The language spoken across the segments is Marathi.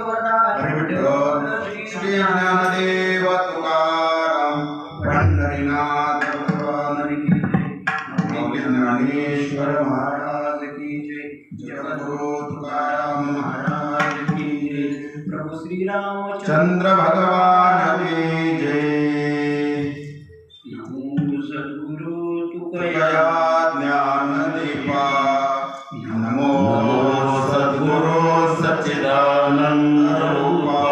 हरी विठ्ठल श्री ज्ञानदेव तुकाराम पंढरीनाथ भगवान की जय ज्ञानेश्वर महाराज की जय जगद्गुरु तुकाराम महाराज की जय प्रभु श्री राम चंद्र भगवान की जय सद्गुरु तुकया तुकया ज्ञान दीपा नमो सद्गुरु सच्चिदानंद रूपा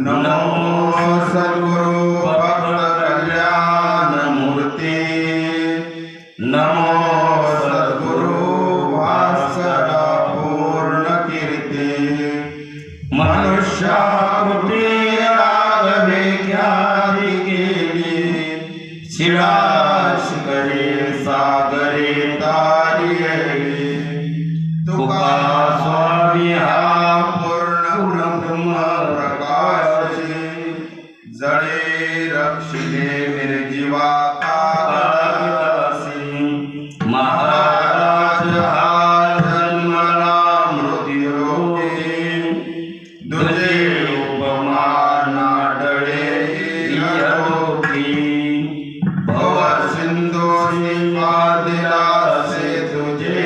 नमो सद्गुरु भक्त कल्याण मूर्ति नमो सद्गुरु भास्करा पूर्ण कीर्ति मनुष्याकृती राघवे ख्याती केली शिळा शिखरे सागरे तारिये तुका स्वामी हा पूर्ण ब्रह्म प्रकाशे जळे रक्षिले निर्जीवा काळासी महाराज हा जन्मला मृत्यूरोगी दुजे उपमा नाडळे यरोगी भव सिंधू दिलासे तुझे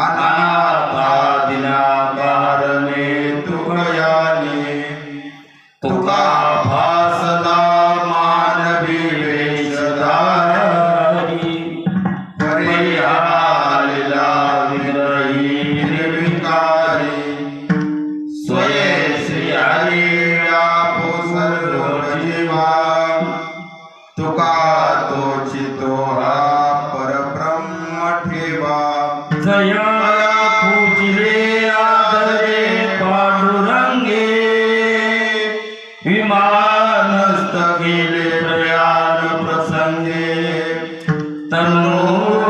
अनाथा दिनाकारणे तुकयाने तुका भासला मानवी वेशधारी परिहारिला विग्रही निर्विकारी स्वये श्री हरी व्यापू सर्व जीवा तुका तोचितो हा परब्रह्म ठेवा जय पूजिले आदरे पांडुरंगे विमानस्थ गेले प्रयाण प्रसंगे तनो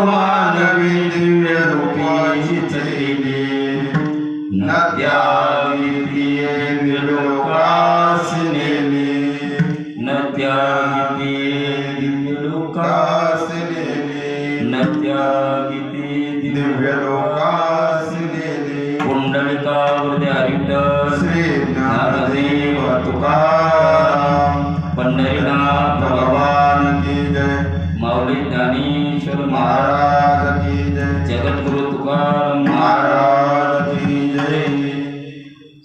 मानवी दिव्य रूपाची चलिले नद्या दिव्य लोकास नेले नद्या दिव्य लोकास नेले नद्या दिव्य लोकास नेले पुंडलिकावृते हरिविठ्ठल श्री ज्ञानदेव तुकाराम पंढरीनाथ भगवान की जय माऊली ज्ञानेश्वर महाराज महाराज की जय जगद्गुरु तुकाराम महाराज की जय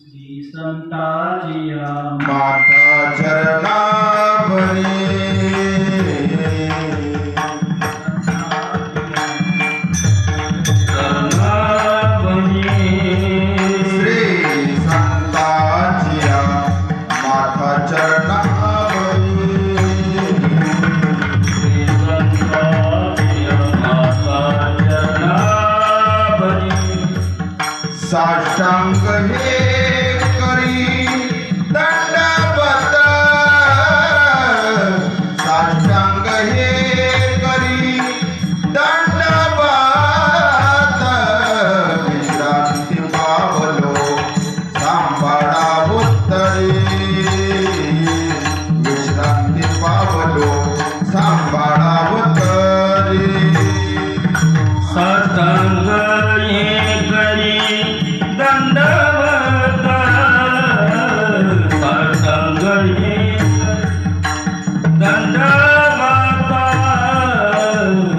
श्री संताजिया माता चरणाभरी श्री संताजिया माता चरणाभरी साष्टांग हे करी दंडवत साष्टांग हे करी दंडवत विश्रांती पावलो सांभाळा उत्तरी विश्रांती पावलो सांभाळा उत्तरी साष्टांग हे करी दंडवत साष्टांग हे दंडवत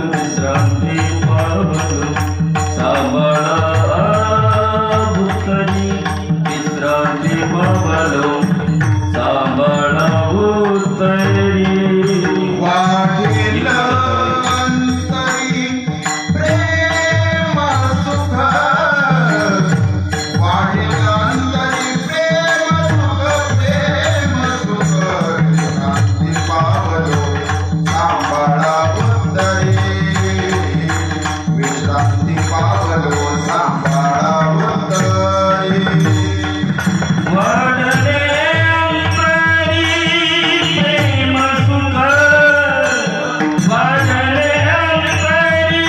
विश्रांती पावलो सांभाळा उत्तरी विश्रांती पावलो सांभाळा उत्तरी वाढेल अंतरी प्रेम सुख वाढेल अंतरी प्रेम सुख शांती पावलो सांभाळा उत्तरी विश्रांती पावलो सांभाळा उत्तरी वाढले अंतरी प्रेम सुख वाढले अंतरी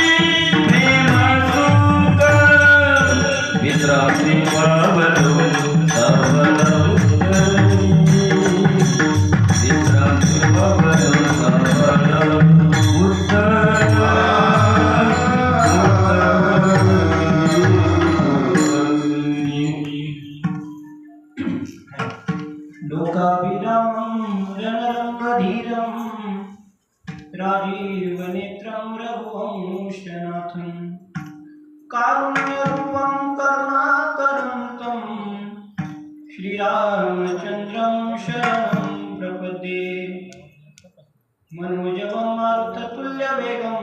प्रेम सुख विश्रांती पावलो सांभाळा उत्तरी विश्रांती पावलो सांभाळा उत्तरी श्रीरामचन्द्रं शरणं प्रपद्ये मनोजवं मारुततुल्यवेगं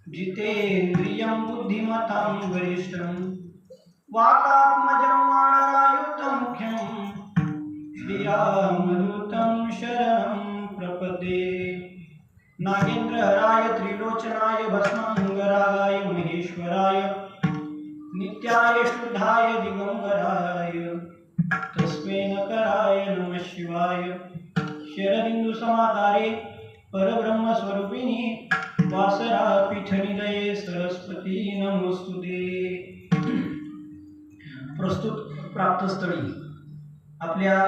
जितेन्द्रियं बुद्धिमतां वरिष्ठं वातात्मजं वानरायुक्तमुख्यं श्रीरामदूतं शरणं प्रपद्ये नागेन्द्रहराय त्रिलोचनाय भस्माङ्गरागाय महेश्वराय नित्याय शुद्धाय दिगंबराय तस्मै नकराय नमः शिवाय शरदिन्दु समाकारे परब्रह्मस्वरूपिणी वासरा पीठनिलये सरस्वती नमोस्तुते। प्रस्तुत प्राप्तस्थळी आपल्या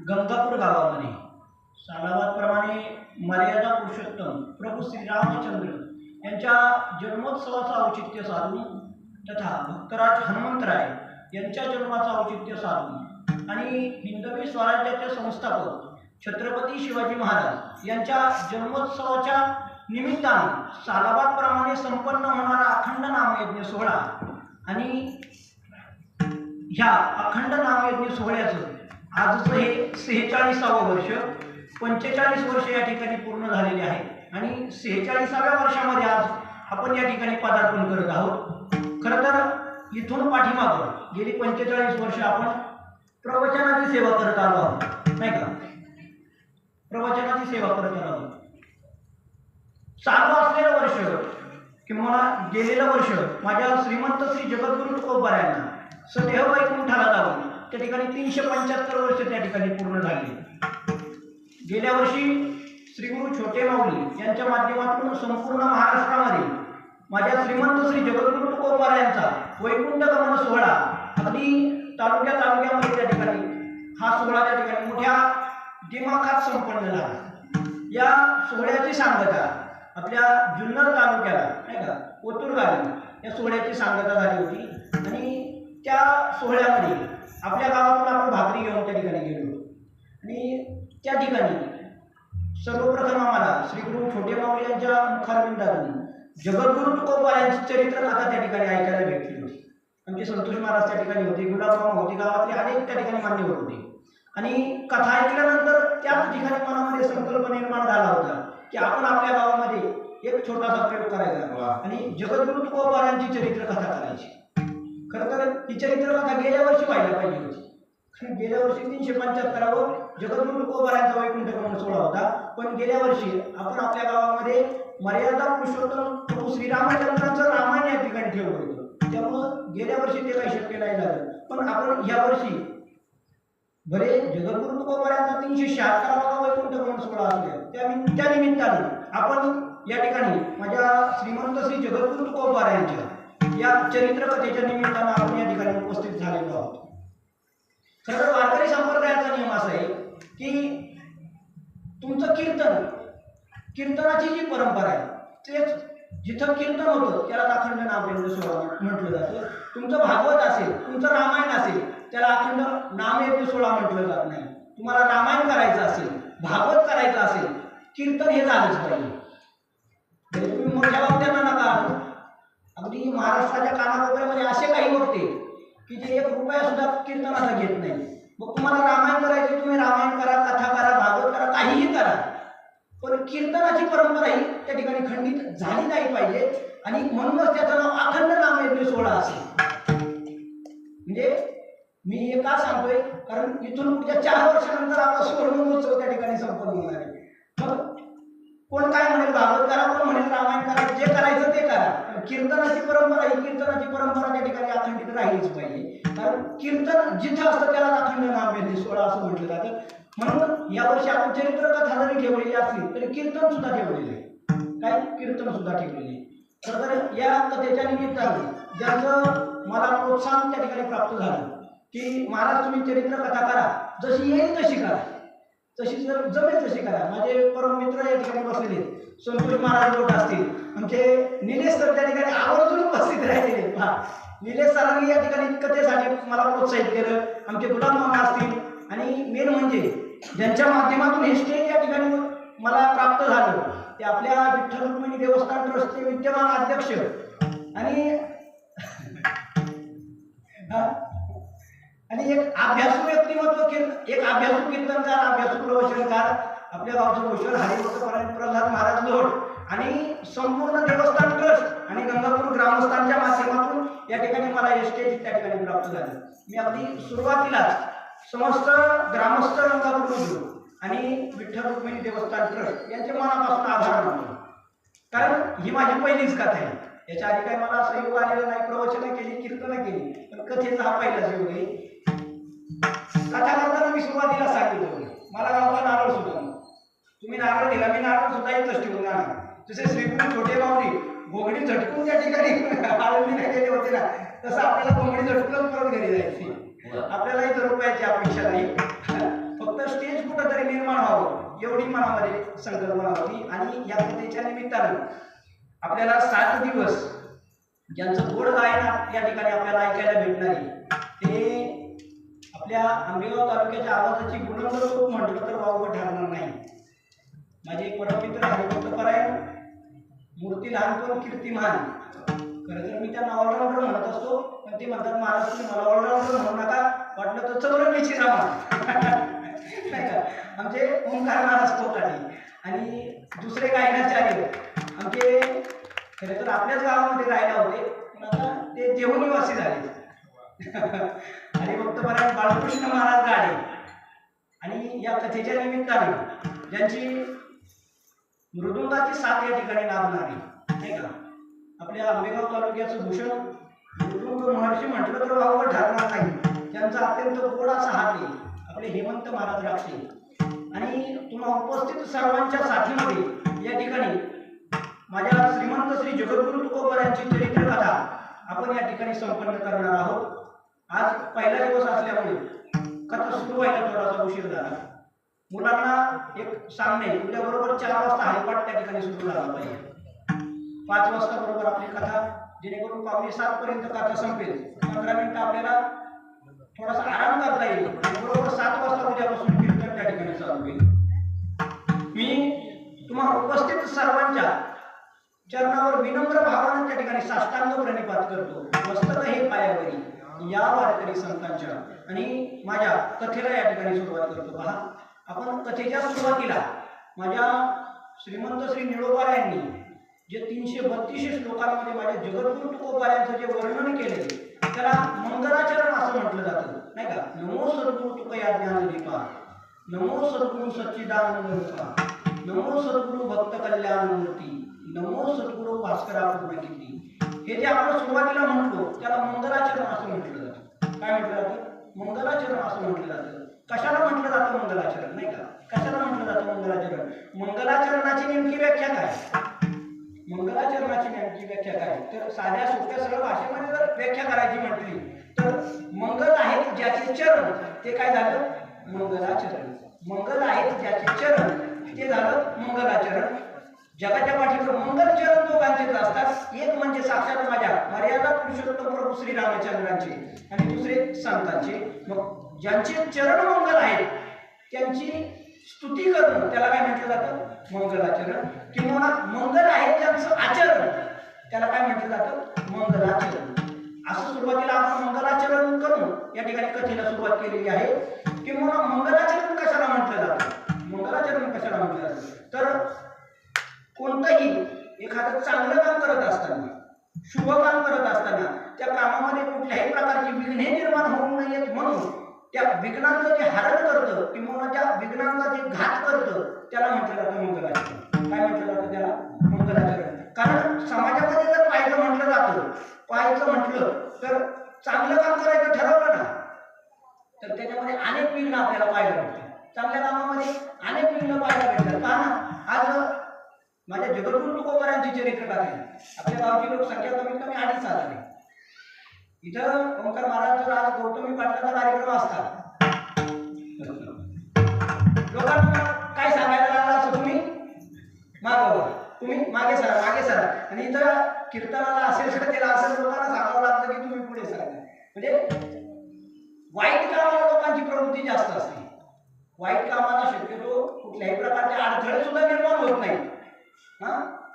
गंगापूर गावामध्ये सालाबादप्रमाणे मर्यादा पुरुषोत्तम प्रभू श्रीरामचंद्र यांच्या जन्मोत्सवाचं औचित्य साधून तथा भक्तराज हनुमंतराय यांच्या जन्माचं औचित्य साधून आणि हिंदवी स्वराज्याचे संस्थापक छत्रपती शिवाजी महाराज यांच्या जन्मोत्सवाच्या निमित्तानं सालाबादप्रमाणे संपन्न होणारा अखंड नामयज्ञ सोहळा आणि ह्या अखंड नामयज्ञ सोहळ्याचं आजचं हे 46वां वर्ष 45 वर्ष या ठिकाणी पूर्ण झालेले आहे आणि 46व्या वर्षामध्ये आज आपण या ठिकाणी पदार्पण करत आहोत। खरं तर इथून पाठीमागं गेली 45 वर्ष आपण प्रवचनाची सेवा करत आलो आहोत, नाही का? प्रवचनाची सेवा करत आलो आहोत। चालू असलेलं वर्ष किंवा गेलेलं वर्ष माझ्या श्रीमंत श्री जगद्गुरु तुकोबारायांना सदेह वैकुंठाला जाऊन त्या ठिकाणी 375 वर्ष त्या ठिकाणी पूर्ण झाली। गेल्या वर्षी श्री गुरु छोटे माऊली यांच्या माध्यमातून संपूर्ण महाराष्ट्रामध्ये माझ्या श्रीमंत श्री जगद्गुरु तुकोबारायांचा वैकुंठ गमन सोहळा अगदी तालुक्यामध्ये त्या ठिकाणी हा सोहळा त्या ठिकाणी मोठ्या दिमाखात संपन्न झाला। या सोहळ्याची सांगता आपल्या जुन्नर तालुक्याला, नाही का, ओतूर गावी या सोहळ्याची सांगता झाली होती आणि त्या सोहळ्यामध्ये आपल्या गावातून आपण भाकरी घेऊन त्या ठिकाणी गेलो आणि त्या ठिकाणी सर्वप्रथम आम्हाला श्री गुरु छोटे माऊली यांच्या मुखारविंदातून जगद्गुरु तुकोबारायांची चरित्रकथा त्या ठिकाणी ऐकायला भेटली होती। आमचे संतोष महाराज त्या ठिकाणी होते, गुलाबराव होते, गावातले अनेक त्या ठिकाणी मान्यवर होते आणि कथा ऐकल्यानंतर त्याच ठिकाणी मनामध्ये संकल्प निर्माण झाला होता की आपण आपल्या गावामध्ये एक छोटासा प्रयोग करायचा आणि जगद्गुरु तुकोबारायांची चरित्रकथा करायची। खरं तर ही चरित्रकथा गेल्या वर्षी व्हायला पाहिजे होती। गेल्या वर्षी 375वा जगद्गुरु तुकोबारायांचा वैकुंठ गमन सोहळा होता, पण गेल्या वर्षी आपण आपल्या गावामध्ये मर्यादा पुरुषोत्तम प्रभू श्रीरामचंद्रांचं रामायण या ठिकाणी ठेवलं होतं, त्यामुळं गेल्या वर्षी ते काही शक्य नाही झालं। पण आपण या वर्षी बरे जगद्गुरु तुकोबारायांचा 376वा वैकुंठ गमन सोहळा असल्या त्या निमित्तानं आपण या ठिकाणी माझ्या श्रीमंत श्री जगद्गुरु तुकोबारायांच्या या चरित्रकथेच्या निमित्तानं आपण या ठिकाणी उपस्थित झालेलो आहोत। खरं तर वारकरी संप्रदायाचा नियम असा आहे की तुमचं कीर्तनाची जी परंपरा आहे तेच जिथं कीर्तन होतं त्याला अखंड नामयज्ञ सोहळा म्हटलं जातं। तुमचं भागवत असेल, तुमचं रामायण असेल, त्याला अखंड नामयज्ञ सोहळा म्हटलं जात नाही। तुम्हाला रामायण करायचं असेल, भागवत करायचं असेल, कीर्तन हे झालंच पाहिजे। तुम्ही मोठ्या वक्त्यांना नका आणू, अगदी महाराष्ट्राच्या कानाकोपऱ्यामध्ये असे काही वक्ते की जे 1 रुपया सुद्धा कीर्तनाचा घेत नाही। मग तुम्हाला रामायण करायचे, तुम्ही रामायण करा, कथा करा, भागवत करा, काहीही करा, पण कीर्तनाची परंपरा ही त्या ठिकाणी खंडित झाली नाही पाहिजे आणि म्हणूनच त्याचं नाव अखंड नामयज्ञ सोहळा असेल। म्हणजे मी हे का सांगतोय, कारण इथून पुढच्या 4 वर्षानंतर आपला सुवर्ण महोत्सव त्या ठिकाणी संपन्न होणार आहे। मग कोण काय म्हणेल भागवत करा, कोण म्हणेल रामायण करा, जे करायचं ते करा, कीर्तनाची परंपरा त्या ठिकाणी अखंडित राहिलीच पाहिजे। कारण कीर्तन जिथं असतं त्याला अखंड नामयज्ञ सोहळा असं म्हटलं जातं। म्हणून यावर्षी आपण चरित्रकथा जरी ठेवलेली असली तरी कीर्तन सुद्धा ठेवलेले आहे, काय कीर्तन सुद्धा ठेवलेले आहे। तर या कथेच्या निमित्ताने ज्याचं मला प्रोत्साहन त्या ठिकाणी प्राप्त झालं की महाराज तुम्ही चरित्रकथा करा, जशी येईल तशी करा, तशी जमेल तशी करा। माझे परम मित्र या ठिकाणी बसलेले संतोष महाराज लोट असतील, आमचे निलेश सर त्या ठिकाणी आवर्जून उपस्थित राहिलेले। निलेश सरांनी या ठिकाणी कथेसाठी मला प्रोत्साहित केलं, आमचे गुलाब मामा असतील आणि मेन म्हणजे ज्यांच्या माध्यमातून हे स्टेज या ठिकाणी मला प्राप्त झालं ते आपल्या विठ्ठल रुक्मिणी देवस्थान ट्रस्टचे विद्यमान अध्यक्ष आणि आणि एक अभ्यासू व्यक्तिमत्व एक अभ्यासू कीर्तनकार, अभ्यासू प्रवचनकार, आपल्या गावचे भूषण हरिभक्त प्रल्हाद महाराज लोट आणि संपूर्ण देवस्थान ट्रस्ट आणि गंगापूर ग्रामस्थांच्या माध्यमातून या ठिकाणी मला एसटेज त्या ठिकाणी प्राप्त झाली. मी अगदी सुरुवातीलाच समस्त ग्रामस्थ गंगापूर आणि विठ्ठल रुक्मिणी देवस्थान ट्रस्ट यांचे मनापासून आभार मानतो. कारण ही माझी पहिलीच कथा आहे. याच्या आधी काही मला असं योग आलेलं नाही. प्रवचनं केली, कीर्तनं केली, पण कथेचा हा पहिलाच योग आहे. कथा करताना मी सुरुवातीला सांगितलं मला गावचा नारळ सुद्धा तुम्ही नारळ दिला, मी नारळ सुद्धा इथंच ठेवून जाणार. जसे श्रीकृष्ण छोटे माऊली घोंगडी झटकून त्या ठिकाणी आळंदीला गेले होते ना, तसं आपल्याला घोंगडी झटकूनच परत घरी जायची. आपल्याला इथं रुपयाची अपेक्षा नाही, फक्त स्टेज कुठंतरी निर्माण व्हावं एवढी मनामध्ये संकल्पना होती. आणि या कथेच्या निमित्तानं आपल्याला 7 दिवस ज्यांचं गोड गायन या ठिकाणी आपल्याला ऐकायला भेटणार आहे ते आपल्या आंबेगाव तालुक्याच्या आवाजाची गुणवत्ता रूप म्हटलं तर वावगं ठरणार नाही. माझे एक परममित्र हरिभक्तपरायण, मूर्ती लहानपण कीर्तिमान. खरं तर मी त्यांना ऑलराऊंडर म्हणत असतो, पण ते म्हणतात महाराज तुम्ही मला ऑलराऊंडर म्हणू नका, वाटलं तर चौरंगीची रामा नाही का. आमचे ओंकार महाराज कोकाटे आणि दुसरे गायनाचार्य आमचे खरं तर आपल्याच गावामध्ये राहायला होते, पण आता ते देवनिवासी झाले. हरिभक्तपरायण बाळकृष्ण महाराज गाडे. आणि या कथेच्या निमित्ताने ज्यांची मृदुंगाची साथ या ठिकाणी लाभणार आहे नाही का. आपल्या आंबेगाव तालुक्याचं भूषण मृदुंग महर्षी म्हटलं तर वावगं ठरणार नाही. त्यांचा अत्यंत गोड असा हात आहे आपले हेमंत महाराज राक्षे. आणि तुम्हा उपस्थित सर्वांच्या साथीमध्ये या ठिकाणी माझ्या श्रीमंत श्री जगद्गुरु तुकोबर यांची चरित्र कथा आपण या ठिकाणी संपन्न करणार आहोत. आज पहिला दिवस असल्यामुळे कथा सुरू व्हायला थोडासा उशीर झाला. मुलांना एक सामने उद्या बरोबर 4 वाजता हरिपाठ त्या ठिकाणी सुरू झाला पाहिजे. 5 वाजता बरोबर आपली कथा, जेणेकरून 6:45 पर्यंत कथा संपेल. 15 मिनिटं आपल्याला थोडासा आराम करता येईल. बरोबर 7 वाजता उद्यापासून कीर्तन त्या ठिकाणी चालू होईल. मी तुम्हाला उपस्थित सर्वांच्या चरणावर विनम्र भावाने त्या ठिकाणी साष्टांग प्रणिपात करतो. मस्तक हे पायावरी या वारकरी संतांच्या. आणि माझ्या कथेला या ठिकाणी सुरुवात करतो. पहा, आपण कथेच्या सुरुवातीला माझ्या श्रीमंत श्री निळोबार यांनी जे 332 श्लोकांमध्ये माझ्या जगद्गुरु तुकोबार यांचं जे वर्णन केले त्याला मंगलाचरण असं म्हटलं जातं नाही का. नमो सद्गुरु तुकया ज्ञानदीपा, नमो सद्गुरु सच्चिदानंद रूपा, नमो सद्गुरु भक्त कल्याणमूर्ती, नमो सद्गुरु भास्करा पूर्णकीर्ती. हे जे आपण सुरुवातीला म्हणतो त्याला मंगलाचरण असं म्हटलं जातं. काय म्हटलं जातं? मंगलाचरण असं म्हटलं जातं. कशाला म्हटलं जातं मंगलाचरण नाही का. कशाला म्हटलं जातं मंगलाचरण? मंगलाचरणाची नेमकी व्याख्या काय? मंगलाचरणाची नेमकी व्याख्या काय? तर साध्या सोप्या सरळ भाषेमध्ये जर व्याख्या करायची म्हटली तर मंगल आहेत ज्याचे चरण ते काय झालं? मंगलाचरण. मंगल आहेत ज्याचे चरण ते झालं मंगलाचरण. जगाच्या पाठीवर मंगल चरण दोघांचेच असतात. एक म्हणजे साक्षात माझ्या मर्यादा पुरुषोत्तम प्रभू श्री रामचंद्रांचे आणि दुसरे संतांचे. मग ज्यांचे चरण मंगल आहेत त्यांची स्तुती करणं त्याला काय म्हटलं जातं? मंगलाचरण. किंवा मंगल आहे ज्यांचं आचरण त्याला काय म्हटलं जातं? मंगलाचरण. असं सुरुवातीला आपण मंगलाचरण करून या ठिकाणी कथेला सुरुवात केलेली आहे. किंवा मंगलाचरण कशाला म्हटलं जातं? मंगलाचरण कशाला म्हटलं जातं? तर कोणतंही एखादं चांगलं काम करत असताना, शुभ काम करत असताना त्या कामामध्ये कुठल्याही प्रकारची विघ्ने निर्माण होऊ नयेत म्हणून त्या विघ्नांचं जे हरण करतं किंवा त्या विघ्नांचा जे घात करतं त्याला म्हटलं जातं मंगलाचरण. काय म्हटलं जातं त्याला? मंगलाचरण. कारण समाजामध्ये जर पाहायचं म्हटलं जातं, पाहायचं म्हटलं तर चांगलं काम करायचं ठरवलं ना तर त्याच्यामध्ये अनेक विघ्न आपल्याला पाहायला भेटतात. चांगल्या कामामध्ये अनेक विघ्न पाहायला भेटतात. पहा ना, आज माझ्या जगद्गुरु तुकोबारांची चरित्र कथा आहे. आपल्या गावची लोकसंख्या कमीत कमी 2,500 आहे. इथं ओंकार महाराज आज गौतमी पाटलाचा कार्यक्रम असतात. लोकांना काय सांगायला लागला असं तुम्ही मागवा, तुम्ही मागे सरा, मागे सरा. आणि इथं कीर्तनाला असेल त्याला असेल लोकांना सांगावं लागतं की तुम्ही पुढे सरा. म्हणजे वाईट कामाला लोकांची प्रवृत्ती जास्त असते. वाईट कामाला शक्यतो कुठल्याही प्रकारचे अडथळे सुद्धा निर्माण होत नाही.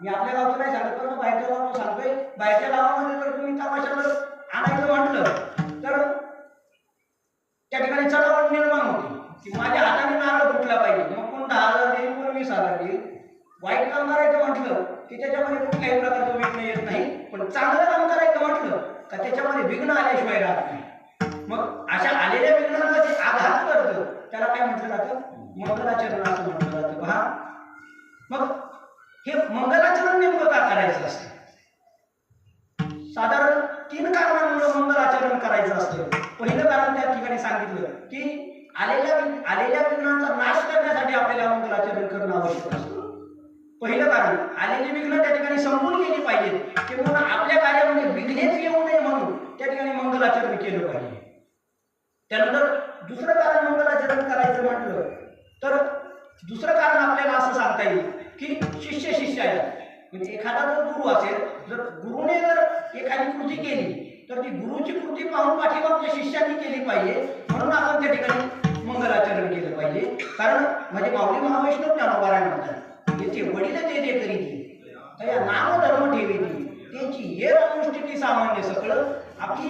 मी आपल्या गावचं नाही सांगत, पण बाहेरच्या गावाला सांगतोय. बाहेरच्या गावामध्ये जर तुम्ही तमाशा जर आणायचं म्हटलं तर त्या ठिकाणी चळवळ निर्माण होती की माझ्या हाताने नारळ फुटला पाहिजे. मग कोण 10,000 देईल, कोण 20,000 देईल. वाईट काम करायचं म्हटलं की त्याच्यामध्ये कुठल्याही प्रकारचं विघ्न येत नाही, पण चांगलं काम करायचं म्हटलं का त्याच्यामध्ये विघ्न आल्याशिवाय राहत नाही. मग अशा आलेल्या विघ्नांचा जे आघात करतं त्याला काय म्हटलं जातं? मंगलाचरण असं म्हटलं जातं. पहा, मग हे मंगलाचरण नेमकं का करायचं असतं? साधारण 3 कारणांमुळे मंगलाचरण करायचं असतं. पहिलं कारण त्या ठिकाणी सांगितलं की आलेल्या विघ्नांचा नाश करण्यासाठी आपल्याला मंगलाचरण करणं आवश्यक असतं. पहिलं कारण, आलेली विघ्न त्या ठिकाणी संपून गेली पाहिजेत किंवा आपल्या कार्यामध्ये विघ्नेच येऊ नये म्हणून त्या ठिकाणी मंगलाचरण केलं पाहिजे. त्यानंतर दुसरं कारण मंगलाचरण करायचं म्हटलं तर दुसरं कारण आपल्याला असं सांगता येईल की शिष्य आहे. म्हणजे एखादा जर गुरु असेल, जर गुरुने जर एखादी कृती केली तर ती गुरुची कृती पाहून पाठीमागच्या शिष्यांनी केली पाहिजे, म्हणून आपण त्या ठिकाणी मंगलाचरण केलं पाहिजे. कारण म्हणजे माऊली महावैष्णव ज्ञानोबाराय म्हणतात, येथे वडील ते करीती त्या नाम धर्म ठेवीती त्यांची हे अनुष्ठिती सामान्य सकळ. आपली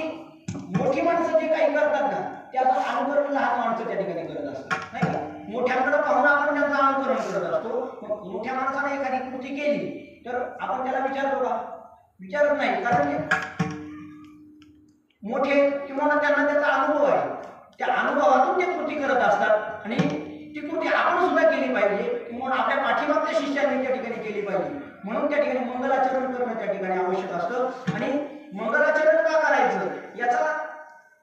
मोठी माणसं जे काही करतात ना त्याचं अनुकरण लहान माणसं त्या ठिकाणी करत असतात, नाही का? मोठ्यांकडे पाहून आपण त्याचं अनुकरण करत असतो. मग मोठ्या माणसाने एखादी कृती केली तर आपण त्याला विचारतो का? विचारत नाही, कारण मोठे किंवा त्यांना त्याचा अनुभव आहे, त्या अनुभवातून ते कृती करत असतात आणि ती कृती आपण सुद्धा केली पाहिजे किंवा आपल्या पाठीमागच्या शिष्यांनी त्या ठिकाणी केली पाहिजे. म्हणून त्या ठिकाणी मंगलाचरण करणं त्या ठिकाणी आवश्यक असतं. आणि मंगलाचरण का करायचं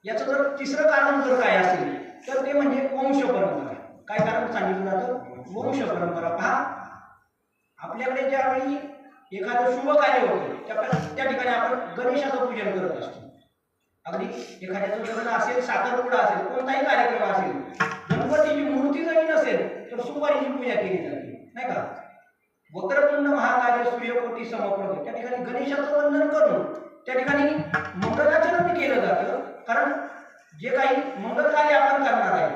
याचं जर तिसरं कारण जर काय असेल तर ते म्हणजे वंश परंपरा. काय कारण सांगितलं जातं? वंश परंपरा. पहा, आपल्याकडे ज्यावेळी एखादं शुभ कार्य होतं त्या ठिकाणी आपण गणेशाचं पूजन करत असतो. अगदी एखाद्याचं लग्न असेल, साखरपुडा असेल, कोणताही कार्यक्रम असेल, गणपतीची मूर्ती जरी नसेल तर सुपारीची पूजा केली जाते, नाही का? वक्रतुंड महाकाय सूर्यकोटी समप्रभ त्या ठिकाणी गणेशाचं वंदन करून त्या ठिकाणी मंगलाचरण केलं जातं. कारण जे काही मंगल कार्य आपण करणार आहे,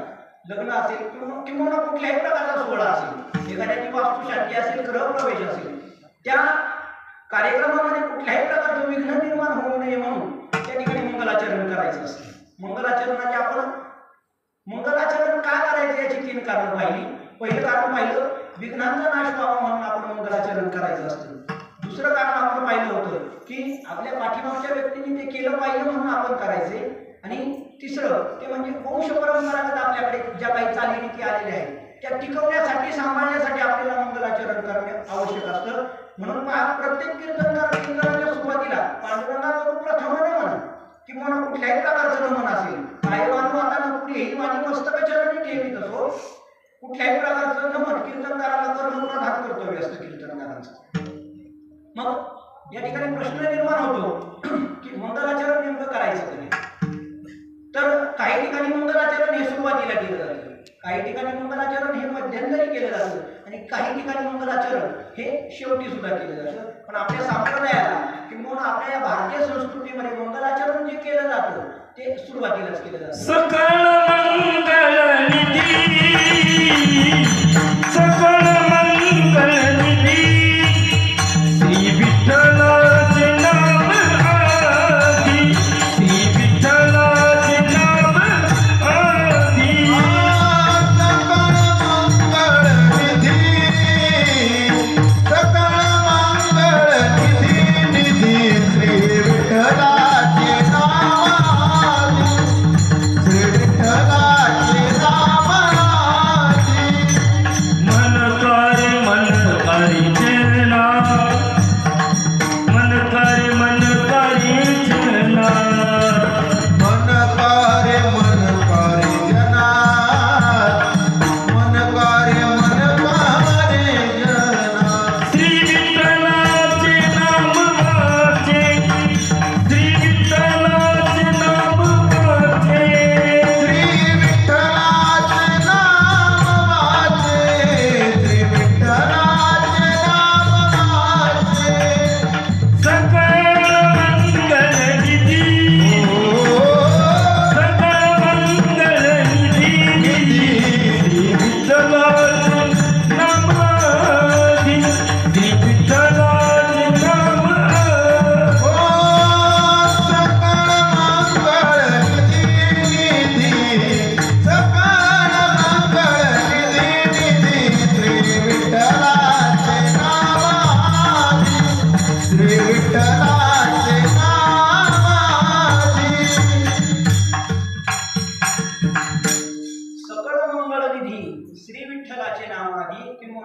लग्न असेल किंवा कुठल्याही प्रकारचा सोहळा असेल, एखाद्याची वास्तुशांती असेल, गृहप्रवेश असेल, त्या कार्यक्रमामध्ये कुठल्याही प्रकारचं विघ्न निर्माण होऊ नये म्हणून त्या ठिकाणी मंगलाचरण करायचं असतं. मंगलाचरण का करायचं याची 3 कारणं पाहिली. पहिलं कारण पाहिलं, विघ्नांचा नाश व्हावा म्हणून आपण मंगलाचरण करायचं असतं. दुसरं कारण आपण पाहिलं होतं की आपल्या पाठीमागच्या व्यक्तीने ते केलं पाहिजे म्हणून आपण करायचे. आणि तिसरं ते म्हणजे वंश परंपरागत आपल्याकडे ज्या काही चालीरीती आलेल्या आहेत त्या टिकवण्यासाठी, सांभाळण्यासाठी आपल्याला मंगलाचरण करणे आवश्यक असतं. म्हणून प्रत्येक कीर्तनाच्या सुरुवातीला पांडुरंगाचा प्रथम नमन किंवा कुठल्याही प्रकारचं नमन असेल, काय वाणू आता नकुडी ही वाणी मस्तकचरणी ठेवीत असो, कुठल्याही प्रकारचं नमन कीर्तनकाराला करणं प्रधान कर्तव्य असतं कीर्तनकारांचं. मग या ठिकाणी प्रश्न निर्माण होतो की मंगलाचरण नेमकं करायचं कधी? तर काही ठिकाणी मंगलाचरण हे सुरुवातीला केलं जातं, काही ठिकाणी मंगलाचरण हे मध्यंतरी केलं जातं आणि काही ठिकाणी मंगलाचरण हे शेवटी सुद्धा केलं जातं. पण आपल्या संप्रदायाला किंवा आपल्या या भारतीय संस्कृतीमध्ये मंगलाचरण जे केलं जातं ते सुरुवातीलाच केलं जातं. सकळ मंगल निधी, सकळ मंगल निधी, श्री विठ्ठलाचे नाम आधी, श्री विठ्ठलाचे नाम आधी. सकळ मंगल निधी, निधी श्री विठ्ठलाचे नाम आधी, श्री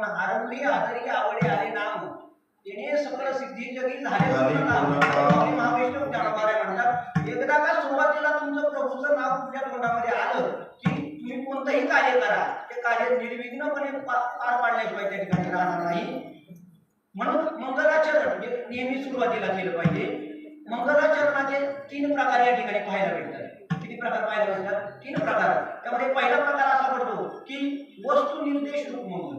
किंवा आरंभी आदरी आवडे आले नाम येणे सकळ सिद्धी जगी झाले महावैष्णव ज्ञानोबाराय म्हणतात, एकदा का सुरुवातीला तुमचं प्रभूचं नाव तुमच्या तोंडामध्ये आलं की तुम्ही कोणतंही कार्य करा, ते कार्य निर्विघ्नपणे पार पाडल्याशिवाय त्या ठिकाणी राहणार नाही. म्हणून मंगलाचरण म्हणजे नेहमी सुरुवातीला केलं पाहिजे. मंगलाचरणाचे 3 प्रकार या ठिकाणी पाहायला भेटतात. किती प्रकार पाहायला भेटतात? 3 प्रकार. त्यामध्ये पहिला प्रकार असा पडतो की वस्तू निर्देश रूप मंगल.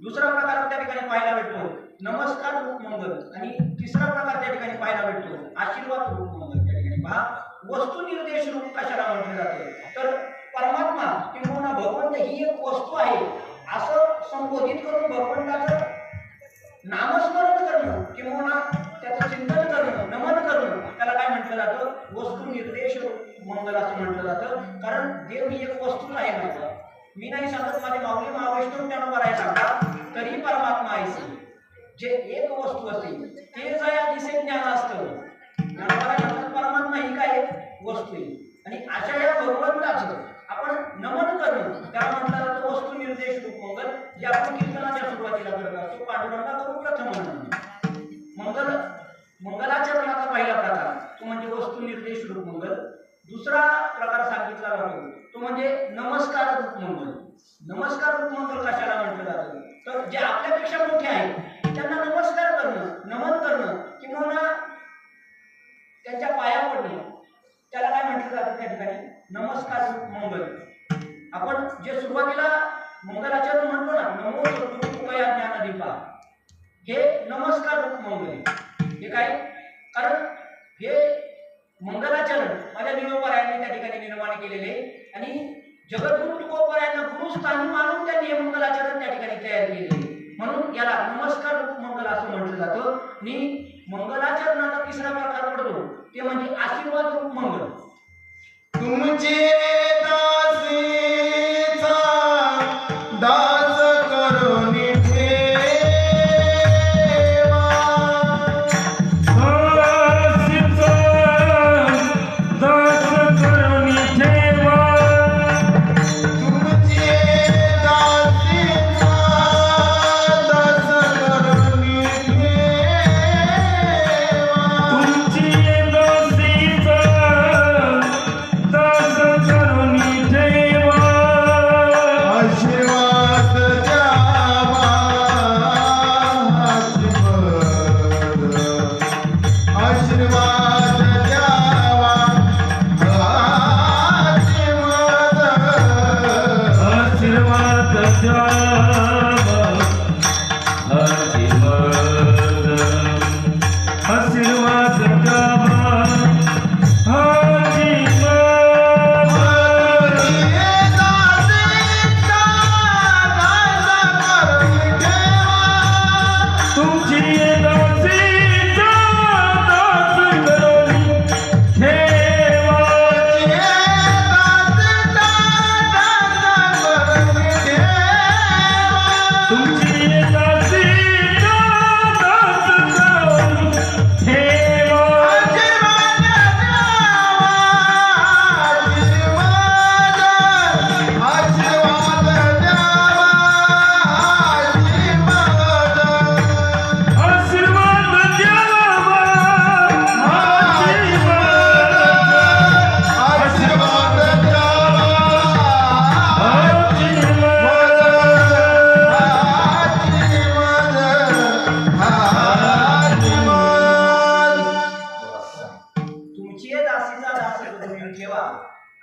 दुसरा प्रकार त्या ठिकाणी पाहायला भेटतो नमस्कार रूप मंगल. आणि तिसरा प्रकार त्या ठिकाणी पाहायला भेटतो आशीर्वाद रूप मंगल. त्या ठिकाणी पहा, वस्तू निर्देश रूप कशाला म्हटलं जातं? तर परमात्मा किंवा भगवंत ही एक वस्तू आहे असं संबोधित करून भगवंताचं नामस्मरण करणं किंवा त्याचं चिंतन करणं, नमन करणं, त्याला काय म्हटलं जातं? वस्तू निर्देश मंगल असं म्हटलं जातं. कारण देव ही एक वस्तू आहे माझं. मी नाही सांगत, माझे माऊली महावैष्णव ज्ञानोबाराय सांगतात, तरी परमात्मा आहे जे एक वस्तू असते ते जया दिसे ज्ञान असतं. ज्ञानोबाराय सांगतात परमात्मा ही काय वस्तू आहे. आणि अशा या भगवंताचं आपण नमन करणं त्याला म्हटलं जातं वस्तू निर्देश रूप मंगल. जे आपण कीर्तनाच्या सुरुवातीला करत असतो, पांडुरंगा करून प्रथम म्हणणं. मंगलाचरणाचा पहिला प्रकार तो म्हणजे वस्तू निर्देश रूप मंगल. दुसरा प्रकार सांगितला जातो तो म्हणजे नमस्कार रूप मंगल. नमस्कार रूप मंगल कशाला म्हटलं जातं? तर जे आपल्यापेक्षा मोठे आहेत त्यांना नमस्कार करणं, नमन करणं किंवा त्यांच्या पाया पडणे, त्याला काय म्हटलं जातं त्या ठिकाणी? नमस्कार रूप मंगल. आपण जे सुरुवातीला मंगलाचरण म्हणतो ना, नमो सद्गुरुकृपया ज्ञानदीपा, हे नमस्कार रूप मंगल. हे काय? कारण हे मंगलाचरण माझ्या निरोपरायांनी त्या ठिकाणी निर्माण केलेले आणि जगद्गुरु तुकोबरायांना गुरुस्थानी मानून त्यांनी हे मंगलाचरण त्या ठिकाणी तयार केलेले. म्हणून याला नमस्कार रूप मंगल असं म्हटलं जातं. आणि मंगलाचरणाचा तिसरा प्रकार पडतो ते म्हणजे आशीर्वाद रूप मंगल. तुमचे दासीचा दास करून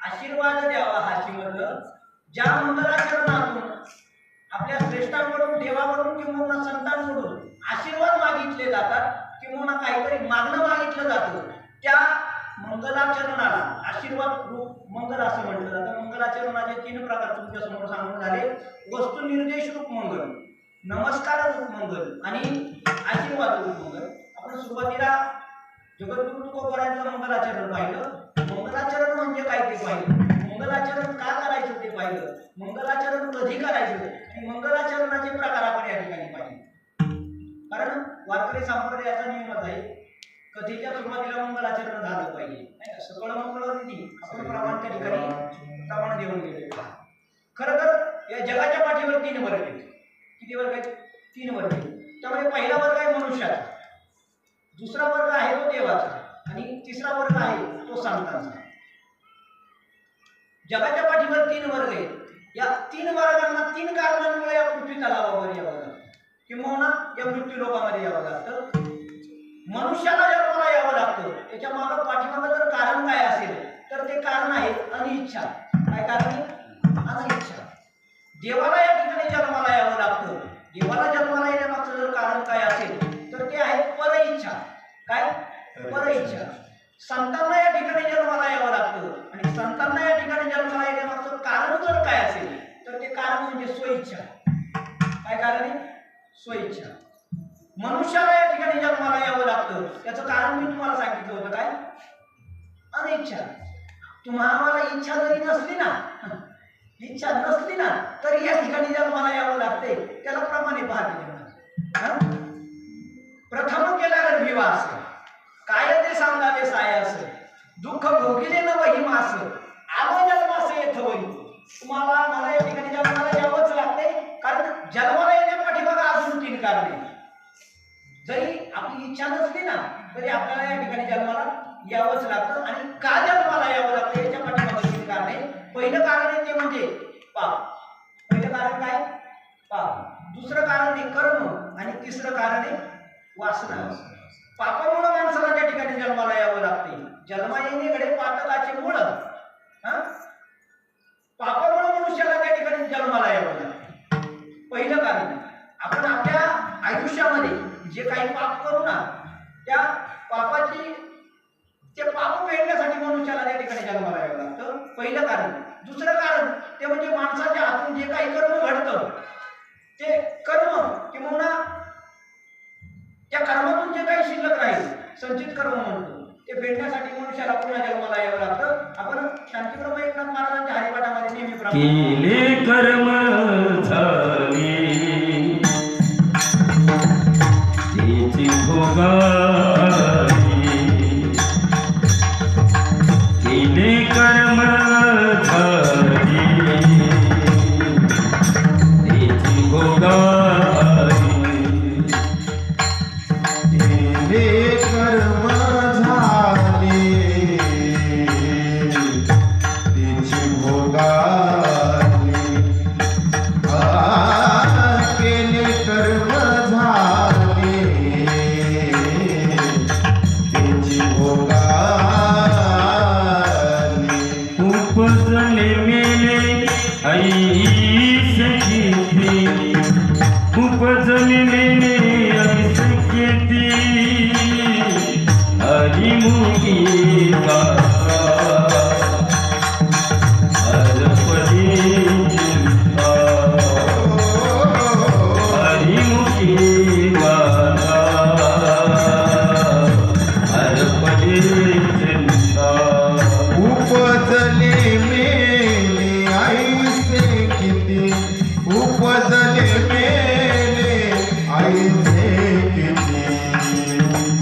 आशीर्वाद द्यावा हा श्रीमंत. ज्या मंगलाचरणातून आपल्या श्रेष्ठांकडून, देवाकडून किंवा संतांकडून आशीर्वाद मागितले जातात किंवा काहीतरी मागणं मागितलं जातं, त्या मंगलाचरणाला आशीर्वाद रूप मंगल असं म्हटलं जातं. मंगलाचरणाचे 3 प्रकार तुमच्या समोर सांगून झाले. वस्तू निर्देश रूप मंगल, नमस्कार रूप मंगल आणि आशीर्वाद रूप मंगल. आपण सुरुवातीला जगद्गुरु तुकोबरायांचं मंगलाचरण पाहिलं. मंगलाचरण म्हणजे काय ते पाहिलं, मंगलाचरण का करायचं ते पाहिलं, मंगलाचरण कधी करायचं आणि मंगलाचरणाचे प्रकार आपण या ठिकाणी पाहिले. कारण वारकरी संप्रदायाचा नियमच आहे, कधीच्या सुरुवातीला मंगलाचरण झालं पाहिजे, नाही का? सकळ मंगळावरती आपण प्रमाण त्या ठिकाणी प्रमाण देऊन गेले. खरं तर या जगाच्या पाठीवर 3 वर्ग आहेत. किती वर्ग आहेत? 3 वर्ग आहेत. त्यामध्ये पहिला वर्ग आहे मनुष्याचा, दुसरा वर्ग आहे तो देवाचा आणि तिसरा वर्ग आहे तो संतांचा. जगाच्या पाठीवर 3 वर्ग आहेत. या 3 वर्गांना 3 कारणांमुळे या पृथ्वी तलावावर यावं लागतं किंवा या मृत्यू लोकामध्ये यावं लागतं. मनुष्याला जन्माला यावं लागतं. त्याच्या मागं पाठीमागं जर कारण काय असेल तर ते कारण आहे अनिच्छा. काय कारण आहे? अनिच्छा. देवाला या ठिकाणी जन्माला यावं लागतं. देवाला जन्माला येण्यामागचं जर कारण काय असेल तर ते आहे परइच्छा. काय? परइच्छा. संतांना या ठिकाणी जन्माला यावं लागतं आणि संतांना या ठिकाणी जन्माला येण्यामागचं कारण जर काय असेल तर ते कारण म्हणजे स्वइच्छा. काय कारण आहे? स्वइच्छा. मनुष्याला या ठिकाणी जन्माला यावं लागतं. त्याचं कारण मी तुम्हाला सांगितलं होतं. काय? अनिच्छा. तुम्हाला इच्छा जरी नसली ना, इच्छा नसली ना तरी या ठिकाणी जन्माला यावं लागते. त्याला प्रमाणे पाहते. प्रथम केला गर्भिवास काय ते सांगावे सायास दुःख भोगिले न वही मास आलो जन्मास येथ वही. तुम्हाला मला या ठिकाणी जन्माला यावंच लागते कारण जन्माला येण्या पाठीमागे अजून 3 कारणे. जरी आपली इच्छा नसली ना तरी आपल्याला या ठिकाणी जन्माला यावंच लागतं. आणि का जन्माला यावं लागतं याच्या पाठीमागे 3 कारणे. पहिलं कारण आहे ते म्हणजे पाप. पहिलं कारण काय? पाप. दुसरं कारण आहे कर्म आणि तिसरं कारण आहे वासना. पापामुळे माणसाला त्या ठिकाणी जन्माला यावं लागते. जन्मा येणे पातकाचे मूळ. पापामुळे मनुष्याला त्या ठिकाणी जन्माला यावं लागते. पहिलं कारण. आपण आपल्या आयुष्यामध्ये जे काही पाप करू ना त्या पापाची ते पाप फेडण्यासाठी मनुष्याला त्या ठिकाणी जन्माला यावं लागतं. पहिलं कारण. दुसरं कारण ते म्हणजे माणसाच्या हातून जे काही कर्म घडतं ते कर्म किंवा त्या कर्मातून जे काही शिल्लक राहील संचित कर्म म्हणतो ते फेडण्यासाठी मनुष्याला पुन्हा जन्माला यावं लागतं. आपण शांतीप्रभू एकनाथ महाराजांच्या हरिपाठामध्ये नेहमी केले कर्म झाले तेची भोगारी. केले कर्म झाले तेची भोगारी. केले कर्म झाले तेची भोगारी. केले कर्म झाले तेची भोगारी. उपजले मेले ऐस किती उपजले मेले ऐस किती हरिमुखी गाथा हरपदी चिंता हरिमुखी गाथा हरपदी चिंता. उपजले मेले ऐसे किती उपजले मेले ऐसे किती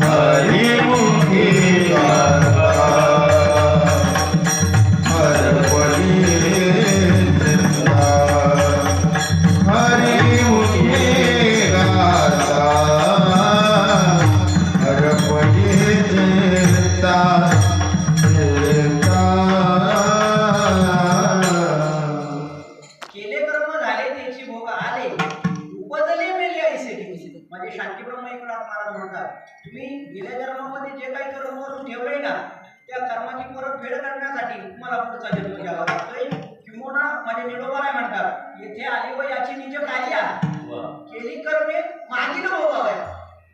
हरिमुखी गाथा हरपदी चिंता. हरिमुखी गाथा हरपदी चिंता. केले कर्म झाले त्याची भोग आले उपजले मेले ऐसे किती. म्हणजे शांतीब्रह्म एकनाथ महाराज म्हणतात तुम्ही गेल्या जन्मामध्ये जे काही कर्म करून ठेवले ना त्या कर्माची परतफेड करण्यासाठी तुम्हाला पुढचा जन्म घ्यावा लागतोय. किंवा माझे निडोबाराय म्हणतात येथे आली व याची निज कार्या केली कर्मे मागील भोगावया.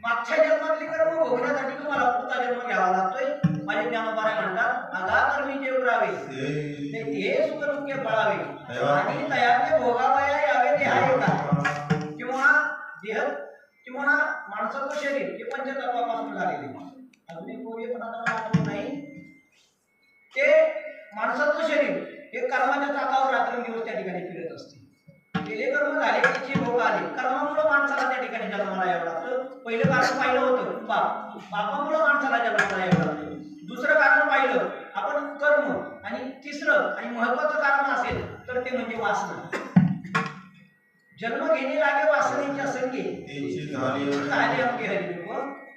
मागच्या जन्मातली कर्म भोगण्यासाठी तुम्हाला पुढचा जन्म घ्यावा लागतोय. माझे ज्ञानोबाराय म्हणतात आगा कर्मी जे उरावे ते सुख दुःखे फळावे आणि तयाचे भोगावया यावे ते आहे का. किंवा देह किंवा माणसाचं शरीर हे पंचतत्वापासून झालेले. अजून एक गोष्ट पण आता आठवत नाही. ते माणसाचं शरीर हे कर्माच्या चाकावर रात्रंदिवस त्या ठिकाणी फिरत असते. केले कर्म झाले त्याचे भोग आले. कर्मामुळे माणसाला त्या ठिकाणी जन्माला यावं लागतं. पहिलं कारण पाहिलं होतं पाप. पापामुळे माणसाला जन्माला यावं लागतं. दुसरं कारण पाहिलं आपण कर्म. आणि तिसरं आणि महत्वाचं कारण असेल तर ते म्हणजे वासना. जन्म घेणे लागे वासनेच्या संगे त्यांची झाली झाले अवघे हरिरूप.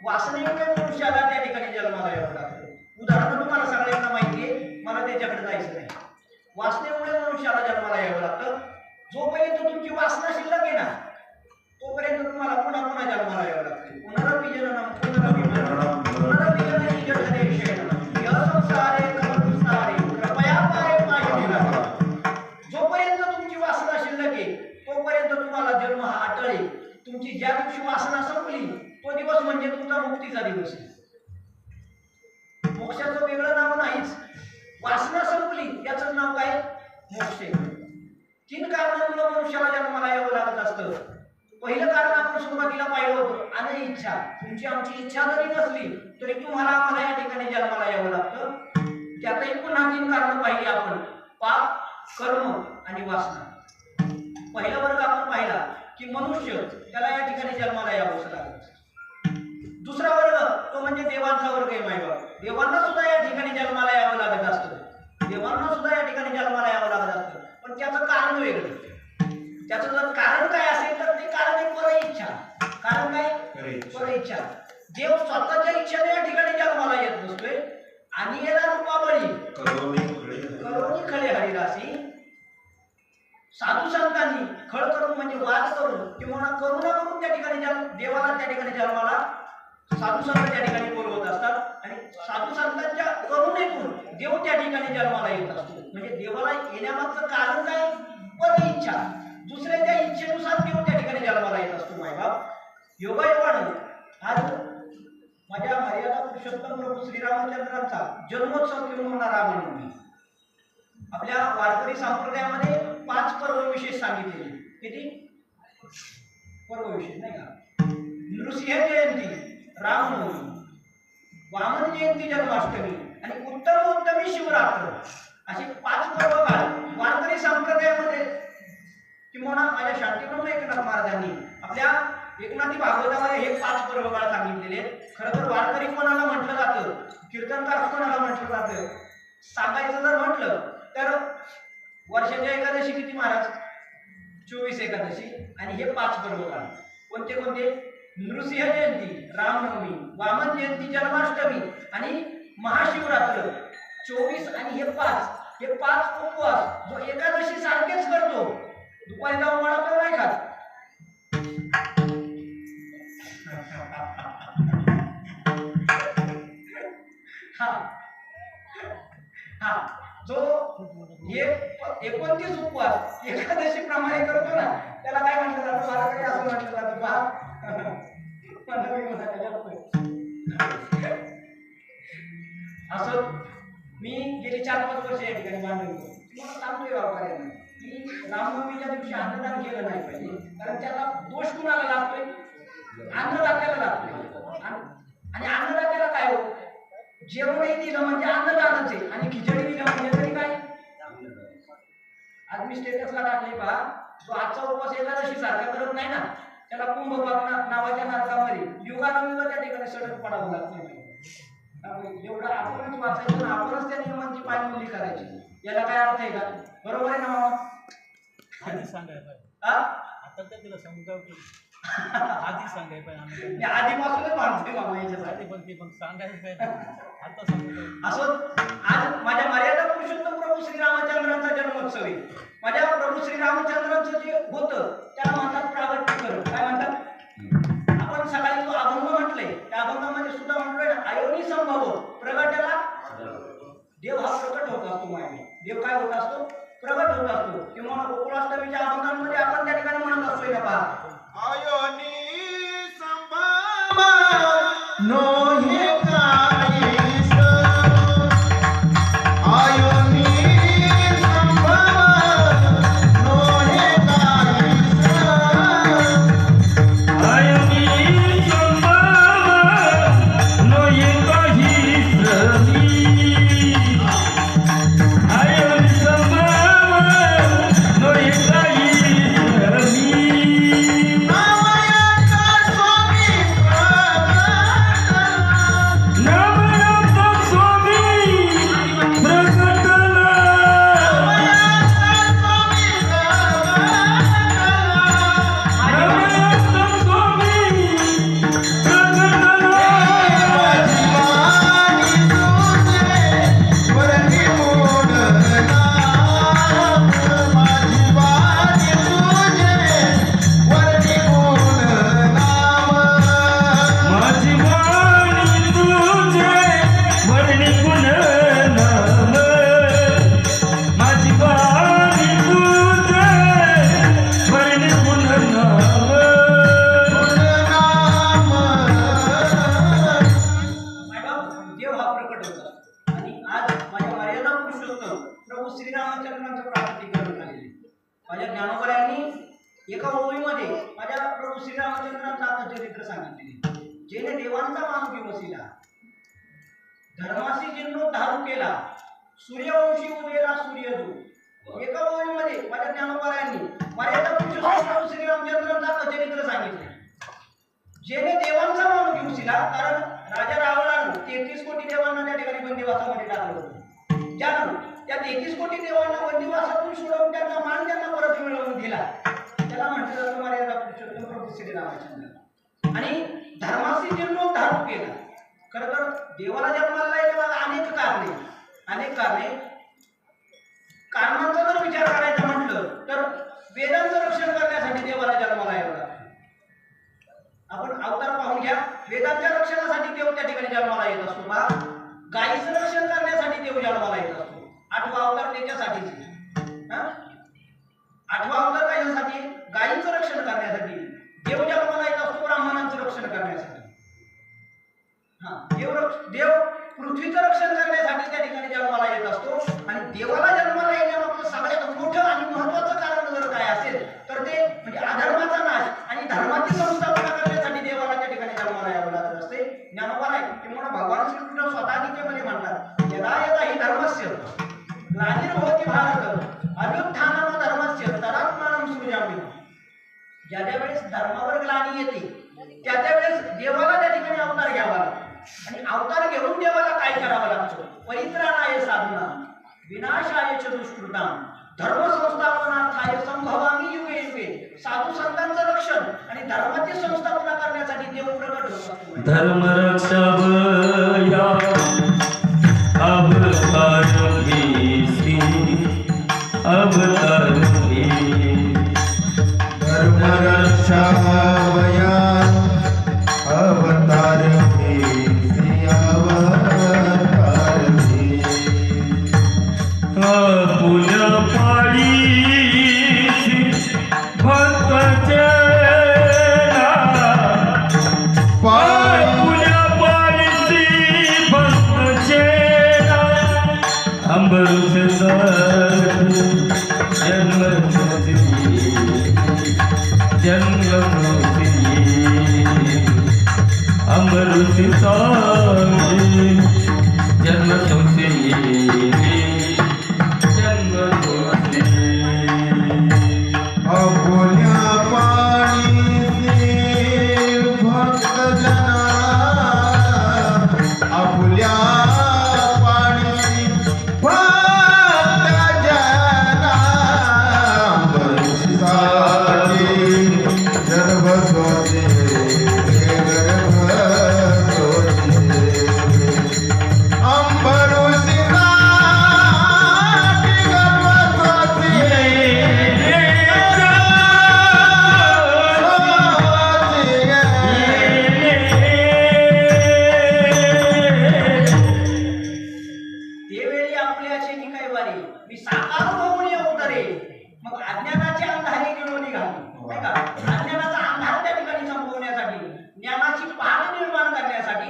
वासनेमुळे मनुष्याला त्या ठिकाणी जन्माला यावं लागतं. उदाहरण तुम्हाला सगळ्यांना माहिती आहे, मला त्याच्याकडे जायचं नाही. वासनेमुळे मनुष्याला जन्माला यावं लागतं. जोपर्यंत तुमची वासना शिल्लक आहे ना तोपर्यंत तुम्हाला पुन्हा पुन्हा जन्माला यावं लागतं. पुनरपि जननम पुनरपि मरणम पुनरपि जननी जठरे शयनम यः संसारे खलुसारे कृपया पारे पाहि विराम. जोपर्यंत तुमची वासना शिल्लक आहे तोपर्यंत तुम्हाला जन्म हा अटळ आहे. तुमची ज्या दिवशी वासना संपली तो दिवस म्हणजे तुमचा मुक्तीचा दिवस आहे. मोक्षाचं वेगळं नाव नाहीच. वासना संपली याचं नाव काय? मोक्ष. 3 कारणांमुळे मनुष्याला जन्माला यावं लागत असतं. पहिलं कारण आपण सुरुवातीला पाहिलं होतं, अनिच्छा. तुमची आमची इच्छा जरी नसली तरी तुम्हाला आम्हाला या ठिकाणी जन्माला यावं लागतं. त्यातही पुन्हा 3 कारणं पाहिली आपण, पाप, कर्म आणि वासना. पहिला वर्ग आपण पाहिला की मनुष्य त्याला या ठिकाणी जन्माला यावंच लागतं. दुसरा वर्ग तो म्हणजे देवांचा वर्ग आहे. मायबाप देवांना सुद्धा या ठिकाणी जन्माला यावं लागत असतं. देवांना सुद्धा या ठिकाणी जन्माला यावं लागत असतं, पण त्याचं कारण वेगळं. त्याचं जर कारण काय असेल तर ते कारण आहे परइच्छा. कारण काय? परइच्छा. देव स्वतःच्या इच्छेने या ठिकाणी जन्माला येत नसतोय आणि याला रूपाबळी करोनी खळे हरिदासी. साधू संतांनी खळ करून म्हणजे वाद करून किंवा करुणा करून त्या ठिकाणी देवाला त्या ठिकाणी जन्माला साधू संत त्या ठिकाणी बोलवत असतात आणि साधू संतांच्या करुणेतून देव त्या ठिकाणी जन्माला येत असतो. म्हणजे देवाला येण्यामागचं कारण काय? परइच्छा. दुसऱ्याच्या इच्छेनुसार देव त्या ठिकाणी जन्माला येत असतो. मायबाप योगायोगानं आज माझ्या मर्यादा पुरुषोत्तम प्रभू श्रीरामचंद्रांचा जन्मोत्सव किंवा म्हणा रामनवमी. आपल्या वारकरी संप्रदायामध्ये 5 पर्व विशेष सांगितलेले. किती पर्व विशेष नाही का? नृसिंह जयंती, रामनवमी, वामन जयंती, जन्माष्टमी आणि उत्तमोत्तमी शिवरात्र असे 5 पर्व काळ वारकरी संप्रदायामध्ये किंवा माझ्या शांतीप्रभू एकनाथ महाराजांनी आपल्या एकनाथी भागवतामध्ये हे 5 पर्व काळ सांगितलेले आहेत. खरं तर वारकरी कोणाला म्हटलं जातं, कीर्तनकार कोणाला म्हटलं जातं, सांगायचं जर म्हटलं तर वर्षाच्या एकादशी किती महाराज? 24 एकादशी. आणि हे 5 पर्व काळ कोणते कोणते? नृसिंह जयंती, रामनवमी, वामन जयंती, जन्माष्टमी आणि महाशिवरात्र. 24 आणि हे 5 उपवास जो एकादशी सारखेच करतो. दुपारी जाऊन वडापाव नाही खात. जो 29 उपवास एकादशी प्रमाणे करतो ना त्याला काय म्हटलं जातं? वारकरी असं म्हटलं जातं. असं मी गेली 4-5 वर्ष या ठिकाणी मांडणी तुम्हाला सांगतोय व्यापाऱ्यांना की रामनवमीच्या दिवशी अन्नदान केलं नाही पाहिजे. कारण त्याला दोष कुणाला लागतोय? अन्नदात्याला लागतोय. आणि अन्नदात्याला काय हो? जेवणही दिलं म्हणजे अन्नदानच आहे आणि खिचडी दिलं म्हणजे तरी काय? आज मी स्टेटसला टाकले पहा, जो आजचा उपवास एकादशी सारखा करत नाही ना त्याला कुंभपाक नावाच्या नरकामध्ये युगानंतर त्या ठिकाणी सडक पडावं लागतं. एवढं आपणच वाचायचं, आपणच त्या नियमांची पायमल्ली करायची. याला काय अर्थ आहे का? बरोबर आहे ना मामा? आधी सांगायला पाहिजे. आता तर तिला समजावं की आधी सांगायला पाहिजे. मी आधीपासूनच मानतोय मामा याच्यासाठी. पण सांगायला पाहिजे. आता सांगायला असं आज माझ्या मर्यादा पुरुषोत्तम प्रभू श्रीरामचंद्रांचा जन्मोत्सव आहे. माझ्या प्रभू श्रीरामचंद्रांचं जे होतं त्याला म्हणतात प्रागट्यकरण. काय म्हणतात? आपण सकाळी जो अभंग म्हटलंय त्या अभंगामध्ये सुद्धा म्हटलंय ना, अयोनी संभव प्रगटाला देव हा प्रकट होत असतो. मागे देव काय होत असतो? प्रगट होत असतो. किंवा गोकुळाष्टमीच्या अभंगांमध्ये आपण त्या ठिकाणी म्हणत असतोय ना पहा, आयोनी संभव नोहे काहीस. आयोनी संभव नोहे काहीस. आयोनी संभव नोहे काहीस मी. आयोनी संभव नोहे काहीस मी. माझ्या ज्ञानोबरायांनी एका ओळीमध्ये माझ्या प्रभू श्रीरामचंद्रांचं आता चरित्र सांगितले. जेणे देवांचा मानवी वसिला, धर्माशी जिन्नो धारू केला, सूर्यवंशी उदयला सूर्यदू. एका ओळीमध्ये माझ्या ज्ञानोबरायांनी मर्यादा पुरुषोत्तम श्रीरामचंद्रांचं चरित्र सांगितले. जेणे देवांचा मानवी वसिला, कारण राजा रावणानं 33 कोटी देवांना त्या ठिकाणी बंदिवासामध्ये टाकलं होतं. ज्यानं त्या 33 कोटी देवांना बंदिवासातून सोडवून त्यांना मान त्यांना परत मिळवून दिला, त्याला म्हटलं जातं मर्यादा पुरुषोत्तम प्रभू श्रीरामचंद्र. आणि धर्माशी जिन्नो धारू केला. खरं तर देवाला जन्माला यायला अनेक कारणे. कारणांचा जर विचार करायचा म्हटलं तर वेदांचं रक्षण करण्यासाठी देवाला जन्माला यावं लागतं. आपण अवतार पाहून घ्या. वेदांच्या रक्षणासाठी देव त्या ठिकाणी जन्माला येत असतो बा. गायीचं रक्षण करण्यासाठी देव जन्माला येत असतो. 8वा अवतार त्याच्यासाठीच. 8वा अवतार कशासाठी? गायीचं रक्षण करण्यासाठी. देव जन्माला येत असतो ब्राह्मणांचं रक्षण करण्यासाठी. देव पृथ्वीचं रक्षण करण्यासाठी त्या ठिकाणी जन्माला येत असतो. आणि देवाला जन्माला येण्यामागचं सगळ्यात मोठं आणि महत्वाचं कारण जर काय असेल तर ते म्हणजे अधर्माचा नाश आणि धर्माची संस्थापना करण्यासाठी देवाला त्या ठिकाणी जन्माला यावं लागत असते. ज्ञानोबा आहे किंवा भगवान श्रीकृष्ण स्वतः गीतेमध्ये म्हणतात, यदा यदा ही धर्मस्य ग्लानिर्भवति भारत अभ्युत्थानं धर्मस्य तदात्मानं सृजाम्यहम्. ज्या ज्या वेळेस धर्मावर ग्लानी येते त्या वेळेस देवाला त्या ठिकाणी अवतार घ्यावा लागतो. आणि अवतार घेऊन देवाला काय करावं लागतं? परित्राणाय साधना विनाशाय च दुष्कृतां धर्म संस्थापनार्थाय संभवामी युगे युगे. साधू संतांचं रक्षण आणि धर्माची संस्थापना करण्यासाठी देव प्रकट होत असतो. धर्म रक्षावया अवतार घेसी, अवतार घेसी. धर्म रक्षावया अवतार घेसी, अवतार घेसी. आपुल्या पाळीसी भक्त जना, आपुल्या पाळीसी भक्त जना. अंबरुष जन्मोसी अमरुषि सारी जन्मोसी जन्मोसी. अपुल्या पाळीसी भक्त जना, अपुल्या पाळीसी भक्त जना. अंबरुषाची गर्भसोसी, गर्भसोसी. अंबरुषाची मी साकार होऊन अवतरे. मग अज्ञानाची अंधारी गिळून निघाली नाही का? अज्ञानाचा अंधार त्या ठिकाणी संपवण्यासाठी, ज्ञानाची पाठ निर्माण करण्यासाठी,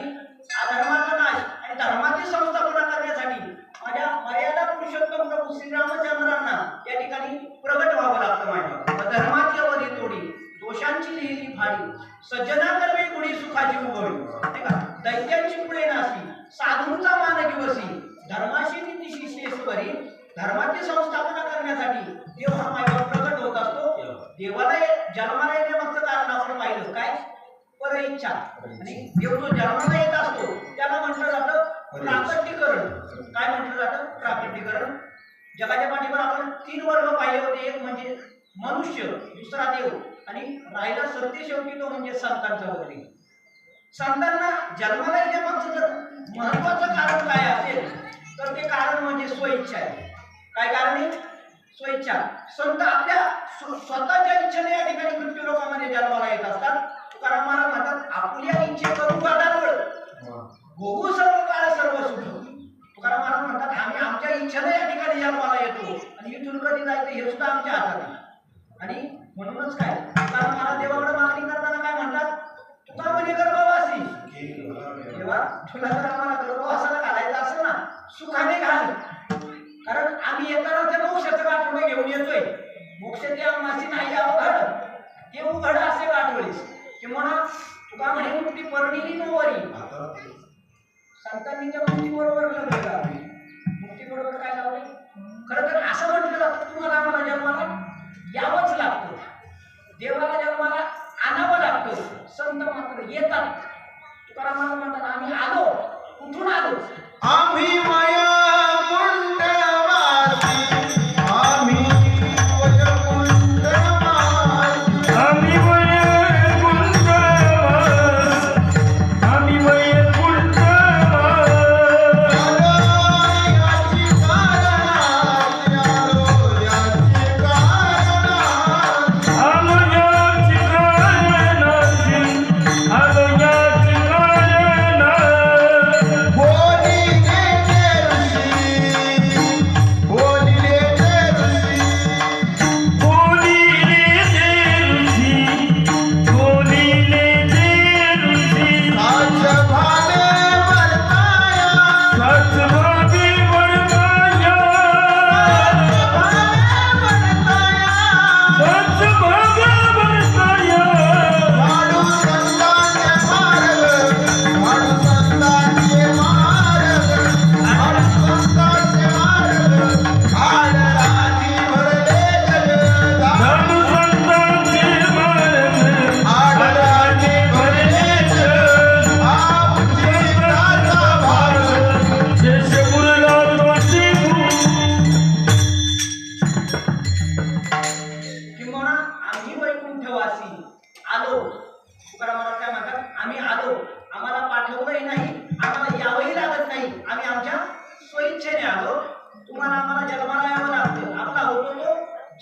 अधर्माचा नाश आणि धर्माची संस्थापना करण्यासाठी माझ्या मर्यादा पुरुषोत्तम प्रभू श्रीरामचंद्रांना या ठिकाणी प्रगट व्हावं लागतं. माझ्या धर्माची अवधी तोडी, दोषांची लिहिली फाडी, सज्जना कर्मे गुढी सुखाची उभवी नाही का? दैत्यांची पुढे नाशी, साधूंचा मान दिवसी, धर्माशी नीतीशी शेषवरी. धर्माची संस्थापना करण्यासाठी देव हा माझ्यावर प्रकट होत असतो. देवाला जन्माला येण्यामागचं कारण आपण पाहिलं काय? पर इच्छा. आणि देव जो जन्माला येत असतो त्याला म्हटलं जातं प्राकटीकरण. काय म्हटलं जातं? प्राकटीकरण. जगाच्या पाठीवर आपण 3 वर्ग पाहिले होते. एक म्हणजे मनुष्य, दुसरा देव आणि राहिला सत्य शेवटी तो म्हणजे संतांचा वर्ग. संतांना जन्माला येण्यामागचं जर महत्वाचं कारण काय असेल तर ते कारण म्हणजे स्वइच्छा आहे. काय कारण आहे? स्वइच्छा. संत आपल्या स्वतःच्या इच्छेने या ठिकाणी मृत्यू लोकांमध्ये जन्माला येत असतात. तुकाराम महाराज म्हणतात, आपल्या इच्छे करू गादावळ भोगू सर्व काळ सर्व सुख. तुकाराम महाराज म्हणतात, आम्ही आमच्या इच्छेने या ठिकाणी जन्माला येतो आणि इथून कधी जायचं हे सुद्धा आमच्या हातात आहे. आणि म्हणूनच काय तुकाराम महाराज देवाकडे मागणी करताना काय म्हणतात? तुका म्हणे गर्भवासी, तेव्हा तुला जर आम्हाला गर्भवासाला घालायचं असेल ना, सुखाने घाल. कारण आम्ही येताना त्या मोक्षाचं आठवण घेऊन येतोय. मोक्ष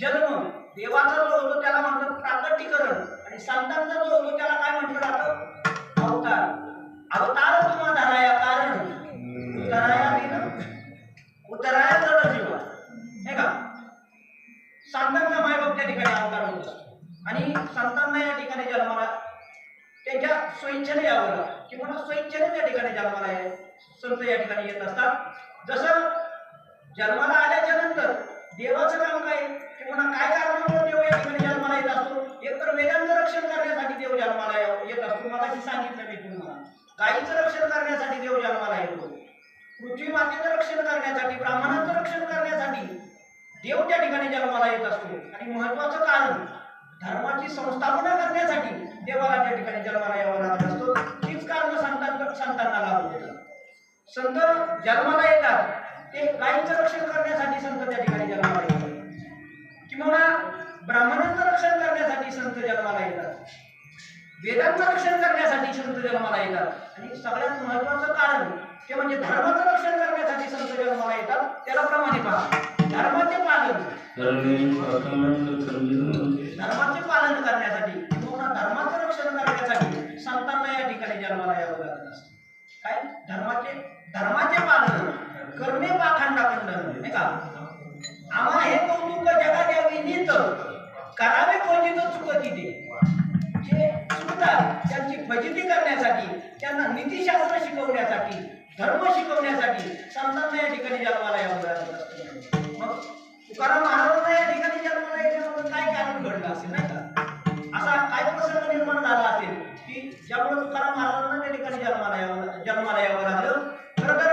जन्म देवाचा जो होतो त्याला म्हणतात प्राकटीकरण आणि संतांचा जो होतो त्याला काय म्हटलं जातं अवतार. अवतार तुम्हा धराया कारण उतराया दिन उतराया जड जीवा नाही का. संतांचा मायबाप त्या ठिकाणी अवतार होत असतो आणि संतांना या ठिकाणी जन्माला त्यांच्या स्वइच्छेने यावं लागतं किंवा स्वइच्छेने त्या ठिकाणी जन्माला संत या ठिकाणी येत असतात. जसं जन्माला आल्याच्या नंतर देवाचं काम काय किंवा काय कारणामुळे देव या ठिकाणी जन्माला येत असतो. एकतर वेदांचं रक्षण करण्यासाठी देव जन्माला येत असतो. मला सांगितलं मी तुम्हाला गायीचं रक्षण करण्यासाठी देव जन्माला येतो. पृथ्वी मातेचं रक्षण करण्यासाठी ब्राह्मणांचं रक्षण करण्यासाठी देव त्या ठिकाणी जन्माला येत असतो. आणि महत्वाचं कारण धर्माची संस्थापना करण्यासाठी देवाला त्या ठिकाणी जन्माला यावं लागत असतो. हीच कारण संतांना लागू होतात. संत जन्माला येतात ते गायीचं रक्षण करण्यासाठी संत त्या ठिकाणी जन्माला येतात किंवा ब्राह्मणांचं रक्षण करण्यासाठी संत जन्माला येतात. वेदांचं रक्षण करण्यासाठी संत जन्माला येतात आणि सगळ्यात महत्वाचं कारण ते म्हणजे धर्माचं रक्षण करण्यासाठी संत जन्माला येतात. त्याला प्रमाणे पहा धर्माचे पालन धर्माचे पालन करण्यासाठी किंवा धर्माचं रक्षण करण्यासाठी संतांना या ठिकाणी जन्माला यावं लागत असतं. काय धर्माचे पालन करणे पाखंडाखंडन नाही का. आम्हा हे कौतुक जगात यावी नीत करावे फजित चुकती ते. जे चुकतात त्यांची फजिती करण्यासाठी त्यांना नीतिशास्त्र शिकवण्यासाठी धर्म शिकवण्यासाठी संतांना या ठिकाणी जन्माला यावं लागत असतं. मग तुकाराम महाराजांना या ठिकाणी जन्माला येण्यामध्ये काय कारण घडलं असेल नाही का. असा काय प्रसंग निर्माण झाला असेल की ज्यामुळे तुकाराम महाराजांना त्या ठिकाणी जन्माला यावं लागलं. खरं तर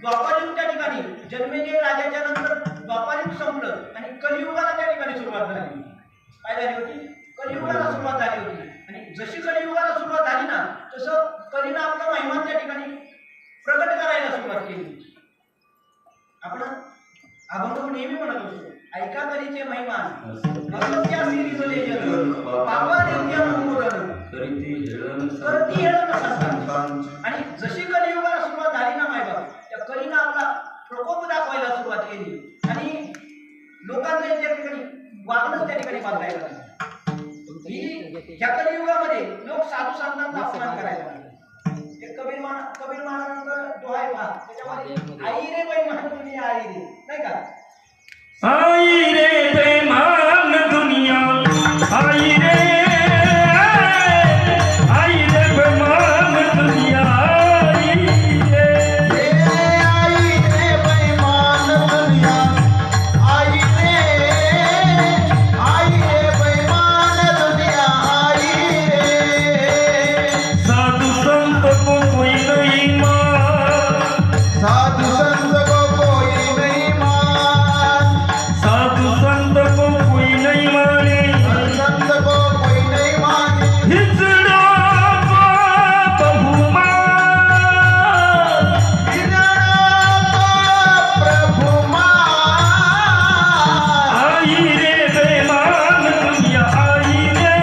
द्वापारयुग त्या ठिकाणी जन्मेजय राजाच्या नंतर द्वापारयुग संपलं आणि कलियुगाला त्या ठिकाणी सुरुवात झाली. काय झाली होती कलियुगाला सुरुवात झाली होती. आणि जशी कलियुगाला सुरुवात झाली ना तसं कलीनं आपला महिमा त्या ठिकाणी प्रगट करायला सुरुवात केली. आपण अभंग नेहमी म्हणत असतो ऐका कलीचे महिमान असत्या सिरीजले जग पापा नित्य अनुमोदन करती हेळन संतान. आणि जशी कलियुगाला सुरुवात झाली ना मायबाप त्या कलीनं आपला प्रकोप दाखवायला सुरुवात केली आणि लोकांचं त्या ठिकाणी वागणं त्या ठिकाणी बांधायला लागलं. ह्या कलियुगामध्ये लोक साधू संतांचा अपमान करायला लागले. कबीर महाराजांचा दोहा आहे पहा त्याच्यामध्ये आई रे बेईमान दुनिया आई रे नाही का. आई रे बेईमान दुनिया आई रे बेईमान दुनिया आई रे बेईमान दुनिया आई रे बेईमान दुनिया आई रे. साधु संत को कोई नहीं मान साधु संत को कोई नहीं मान साधु संत को कोई नहीं माने संत को कोई नहीं माने हिजड़ा बहुमान प्रभु मान. आई रे बेईमान दुनिया आई रे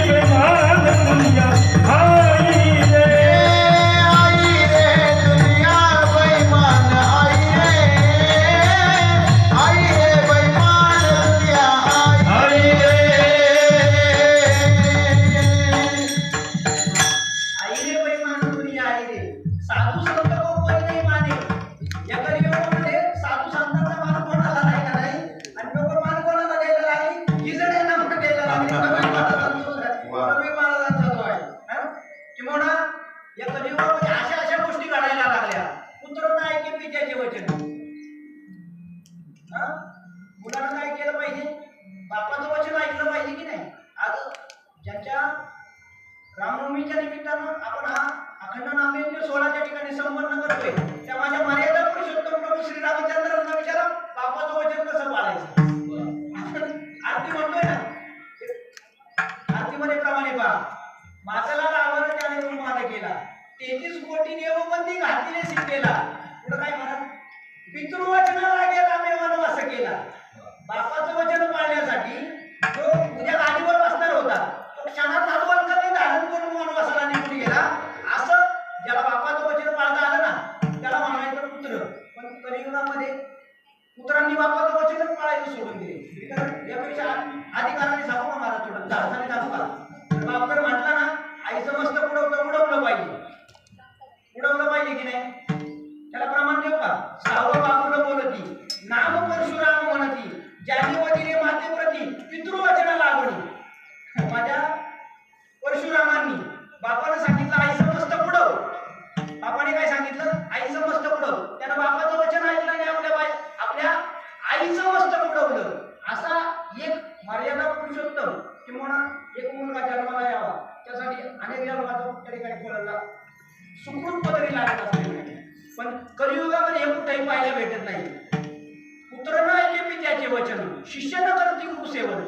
बेईमान दुनिया आई रे. दुनिया बेईमान आई रे बेईमान दुनिया आई रे. आई रे बेईमान दुनिया आई रे. साधू संत को कोई नाही माने. या कलियुगामध्ये साधू संतांचा मान कोणाला नाही का नाही आणि लोक मान कोणाला द्यायला लागली हिजड्यांना म्हणून द्यायला लागली. कबीर महाराजांचा जो आहे किंवा या कलियुगामध्ये अशा गोष्टी घडायला लागल्या. पुत्र नाही ऐके पित्याचे वचन. मुलानं काय केलं पाहिजे बापाचं वचन ऐकलं पाहिजे की नाही. आज ज्यांच्या रामनवमीच्या निमित्तानं आपण हा अखंड नामयज्ञ सोहळ्याच्या ठिकाणी संपन्न करतोय त्या माझ्या मर्यादा पुरुषोत्तम प्रभू श्री रामचंद्रांना विचारा बापाचं वचन कसं पाळायचं. आरती म्हणतोय ना आरतीमध्ये प्रमाणे पहा माताला रावण त्याने उन्माद केला 33 कोटी देवबंदी घातले सीतेला. पुढे काय म्हणा पितृवचनाला गेला मी वनवास केला. बापाचं वचन पाळण्यासाठी जो उद्या गाडीवर बसणार होता तो क्षणात नातवंडाने धारण करून वनवासाला निघून गेला. असं ज्याला बापाचं वचन पाळता आलं ना त्याला म्हणायचं पुत्र. पण कलियुगामध्ये पुत्र बापांनी बापाचं वचनच पाळायचं सोडून दिले. तर यापेक्षा अधिकाराने सांगू का मला थोडं धाडसाने सांगू का? बाप जर म्हटला ना आईचं मस्त उडवलं पाहिजे की नाही, त्याला प्रमाण देऊ का? सावं बापूला बोलती नाम परशुराम म्हणती, ज्याने वदिले माते प्रती पितृवचना लागणी. माझ्या परशुरामांनी बापानं सांगितलं आईचं मस्त उडव. बापाने काय सांगितलं? आईचं मस्त उडव. त्यानं बापाचं वचन ऐकलं आणि आपल्या आईचं मस्त उडवलं. असा एक मर्यादा पुरुषोत्तम किंवा एक मुलगा जन्माला यावा त्यासाठी अनेक जन्माचा त्या ठिकाणी फळाला सुकृत पदरी लागत असते. पण कलियुगामध्ये हे कुठेही पाहायला भेटत नाही. पुत्र न ऐके पित्याचे वचन, शिष्य न करती गुरु सेवन.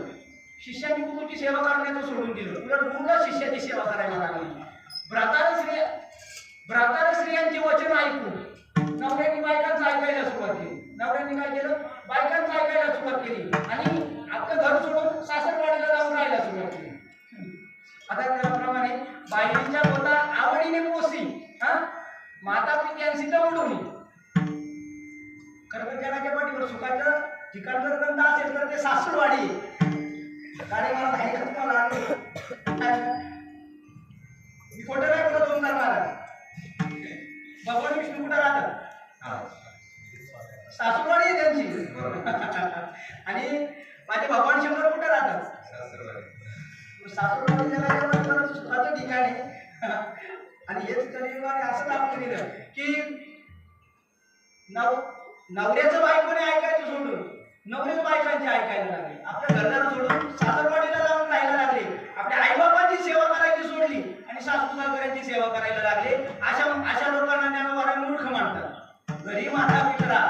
शिष्याने गुरुची सेवा करण्याचं सोडून दिलं, उलट गुरुला शिष्याची सेवा करायला लागली. भ्रातार स्त्रियांचे वचन ऐकून नवऱ्यांनी बायकांचं ऐकायला सुरुवात केली. नवऱ्यांनी काय केलं? बायकांचं ऐकायला सुरुवात केली आणि आपलं घर सोडून सासरवाडीला जाऊन राहायला सुरुवात केली. आता त्याप्रमाणे बायकांच्या होता आवडीने पोसी, माता पित्यांशी दवडून. खरं जगाच्या पाठीवर सुखाचं ठिकाण जर गंध असेल तर ते सासरवाडी. गाडी मला ऐकत मला मी खोटं नाही बोलत होऊन जाणार. भगवान विष्णू कुठं राहतात? सासूरवाडी आहे त्यांची. आणि माझे भगवान शंकर कुठे राहतात? सासूरवाडी जगाच्या सुखाचं ठिकाण आहे. आणि हेच कलियुगाने असं दाखवून दिलं की नवऱ्याचं बायकोने ऐकायचं सोडून नवऱ्याच बायकांचे ऐकायला लागले. आपल्या घरदार सोडून सासरवाडीला जाऊन राहायला लागले. आपल्या आईबापांची सेवा करायची सोडली आणि सासू सासऱ्यांची सेवा करायला लागले. अशा लोकांना ज्ञानोबा मूर्ख म्हणतात. घरी माता पितरा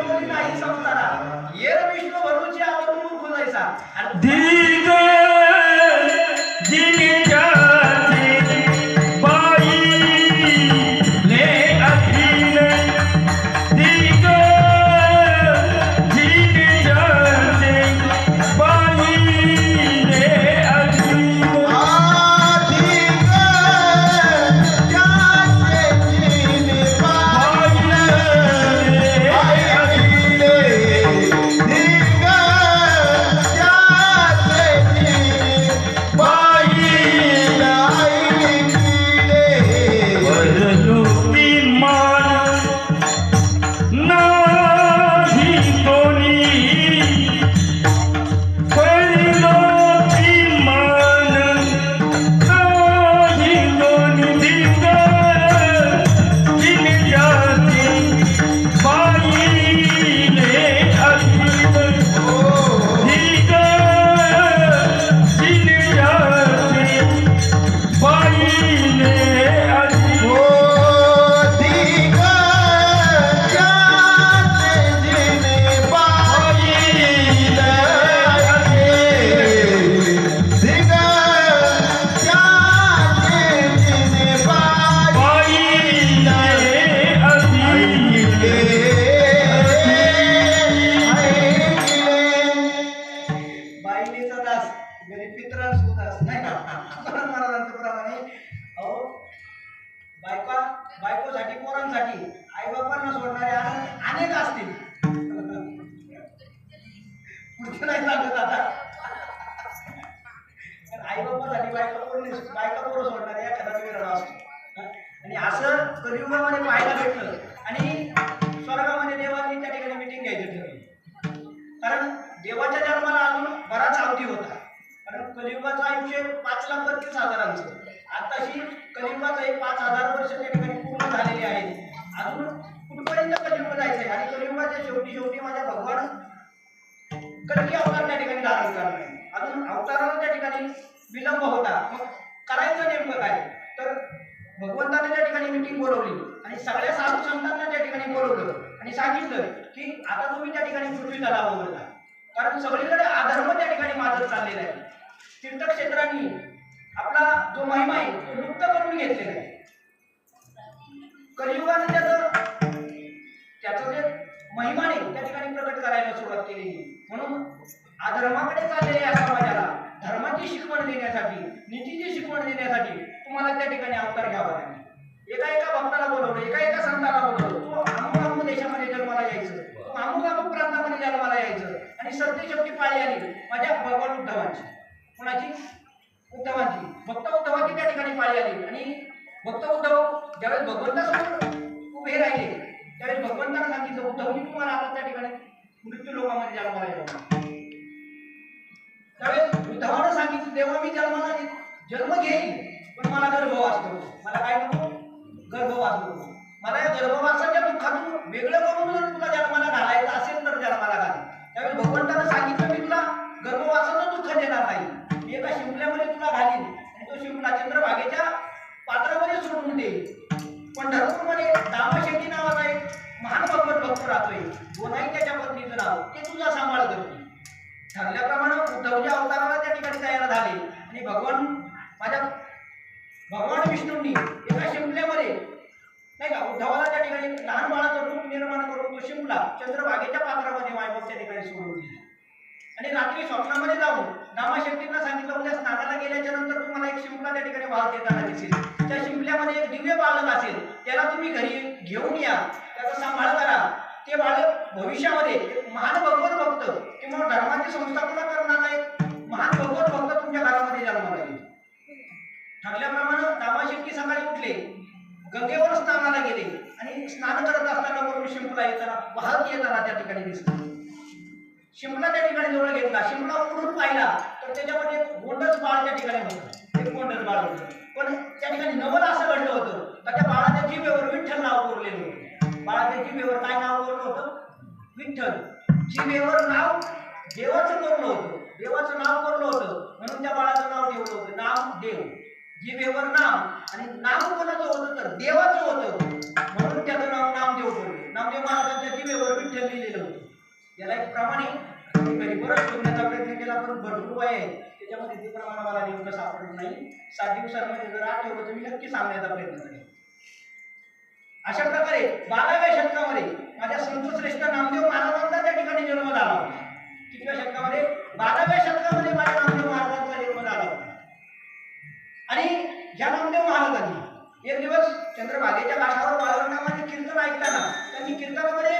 बोली नाही संसारा, येर विष्णू भरूची आवरून मूर्ख जायचा. बायकोसाठी पोरांसाठी आईबापांना सोडणारे अनेक असतील. पुढचं नाही सांगत आता. आईबापासाठी बायका पोरं सोडणारे एखादा वेगळा असतो. आणि असं कलियुगामध्ये पाहायला भेटलं. आणि स्वर्गामध्ये देवांनी त्या ठिकाणी मिटिंग घ्यायची ठरवली. कारण देवाच्या जन्माला अजून बराच अवधी होता. कारण कलियुगाचं आयुष्य 5,32,000 आताशी कलियुगाचं एक 5,000 वर्ष त्या ठिकाणी पूर्ण झालेली आहेत. अजून कुठपर्यंत कलियुग जायचंय. आणि कलियुगाच्या शेवटी माझ्या भगवान कल्की अवतार त्या ठिकाणी धारण करणार. अजून अवताराला त्या ठिकाणी विलंब होता. मग करायचं नेमकं काय? तर भगवंताने त्या ठिकाणी मिटिंग बोलवली आणि सगळ्या साधू संतांना त्या ठिकाणी बोलवलं आणि सांगितलं की आता तुम्ही त्या ठिकाणी पृथ्वी तलावावर जा. कारण सगळीकडे अधर्म त्या ठिकाणी माजत चाललेला आहे. तीर्थक्षेत्रांनी आपला जो महिमा आहे तो लुप्त करून घेतलेला आहे. कलियुगाने त्याचं जे महिमाने त्या ठिकाणी प्रकट करायला सुरुवात केलेली. म्हणून अधर्माकडे चाललेल्या या समाजाला धर्माची शिकवण देण्यासाठी, नीतीची शिकवण देण्यासाठी तुम्हाला त्या ठिकाणी अवतार घ्यावा लागेल. एका भक्ताला बोलवलं, एका संताला बोलवलं, तो अमुक देशामध्ये जन्माला यायचं. अमुक अमुक प्रांतामध्ये जन्माला यायचं आणि सरते शेवटी पाळी आली माझ्या भगवान उद्धवांची. कोणाची? उद्धवांची. भक्त उद्धवाची त्या ठिकाणी पाळी आली आणि भक्त उद्धव ज्यावेळेस भगवंतासमोर उभे राहिले त्यावेळेस भगवंतांना सांगितलं, उद्धवजी तुम्हाला आता त्या ठिकाणी मृत्यू लोकांमध्ये जन्माला यावं. त्यावेळेस उद्धवानं सांगितलं, तेव्हा मी जन्म घेईल पण मला गर्भवास नको. मला काय नको? गर्भवास नको. मला या गर्भवासाच्या दुःखातून वेगळं करून जर तुला जन्माला घालायचं असेल तर जन्माला घाल. त्यावेळेस भगवंतानं सांगितलं, मी तुला गर्भवासाचं दुःख देणार नाही. मी एका शिंपल्यामध्ये तुला घालीन आणि तो शिंपला चंद्रभागेच्या पात्रामध्ये सोडून देईल. पंढरपूरमध्ये दामशेट्टी नावाचा एक महान भगवत भक्त राहतोय. दोनाही त्याच्या पत्नीचं नाव, ते तुझा सांभाळ करतो. ठरल्याप्रमाणे उद्धवच्या अवताराला त्या ठिकाणी तयार झाले आणि भगवान विष्णूंनी एका शिंपल्यामध्ये नाही का उद्धवाला त्या ठिकाणी लहान बाळाचं रूप निर्माण करून तो शिंपला चंद्रभागेच्या पात्रामध्ये मायबाप त्या ठिकाणी सोडून दिला. आणि रात्री स्वप्नामध्ये जाऊन दामाशेट्टींना सांगितलं, उद्या स्नानाला गेल्याच्या नंतर तुम्हाला एक शिंपला त्या ठिकाणी वाहत येताना दिसेल. त्या शिंपल्यामध्ये एक दिव्य बालक असेल, त्याला तुम्ही घरी घेऊन या, त्याचा सांभाळ करा. ते बालक भविष्यामध्ये एक महान भगवत भक्त किंवा धर्माची संस्थापना करणारा एक महान भगवत भक्त तुमच्या घरामध्ये जन्माला येईल. ठरल्याप्रमाणे दामाशेट्टी सकाळी उठले, गंगेवर स्नानाला गेले आणि स्नान करत असताना वरून शिंपला येताना वाहत येताना त्या ठिकाणी दिसला. शिंपला त्या ठिकाणी जवळ घेतला. शिंपला उडून पाहिला तर त्याच्यामध्ये एक गोंडस बाळ त्या ठिकाणी होतं. एक गोंडस बाळ होतं, पण त्या ठिकाणी नवल असं घडलं होतं का त्या बाळाच्या जिभेवर विठ्ठल नाव कोरलेलं होतं. बाळाच्या जिभेवर काय नाव कोरलं होतं? विठ्ठल. जिभेवर नाव देवाचं कोरलं होतं, देवाचं नाव कोरलं होतं म्हणून त्या बाळाचं नाव ठेवलं होतं नाम देव. जिभेवर नाम आणि नाम कोणाचं होतं तर देवाचं होतं म्हणून त्याचं नाव नामदेव पडलं. नामदेव महाराजांच्या जिभेवर विठ्ठल लिहिलेलं होतं. याला एक प्रमाणे घरी परत शोधण्याचा प्रयत्न केला पण भरपूर वय आहे त्याच्यामध्ये ते प्रमाण मला नेमकं सापडत नाही. 7 दिवसांमध्ये जर आठवलं तर मी नक्की सांगण्याचा प्रयत्न करेन. अशा प्रकारे 12व्या शतकामध्ये माझ्या संतश्रेष्ठ नामदेव महाराजांचा त्या ठिकाणी जन्म झाला होता. कितव्या शतकामध्ये? 12व्या शतकामध्ये माझ्या नामदेव महाराजांचा जन्म झाला होता. आणि या नामदेव महाराजांनी एक दिवस चंद्रभागेच्या काठावर वाळवंटामध्ये कीर्तन ऐकताना त्यांनी कीर्तनामध्ये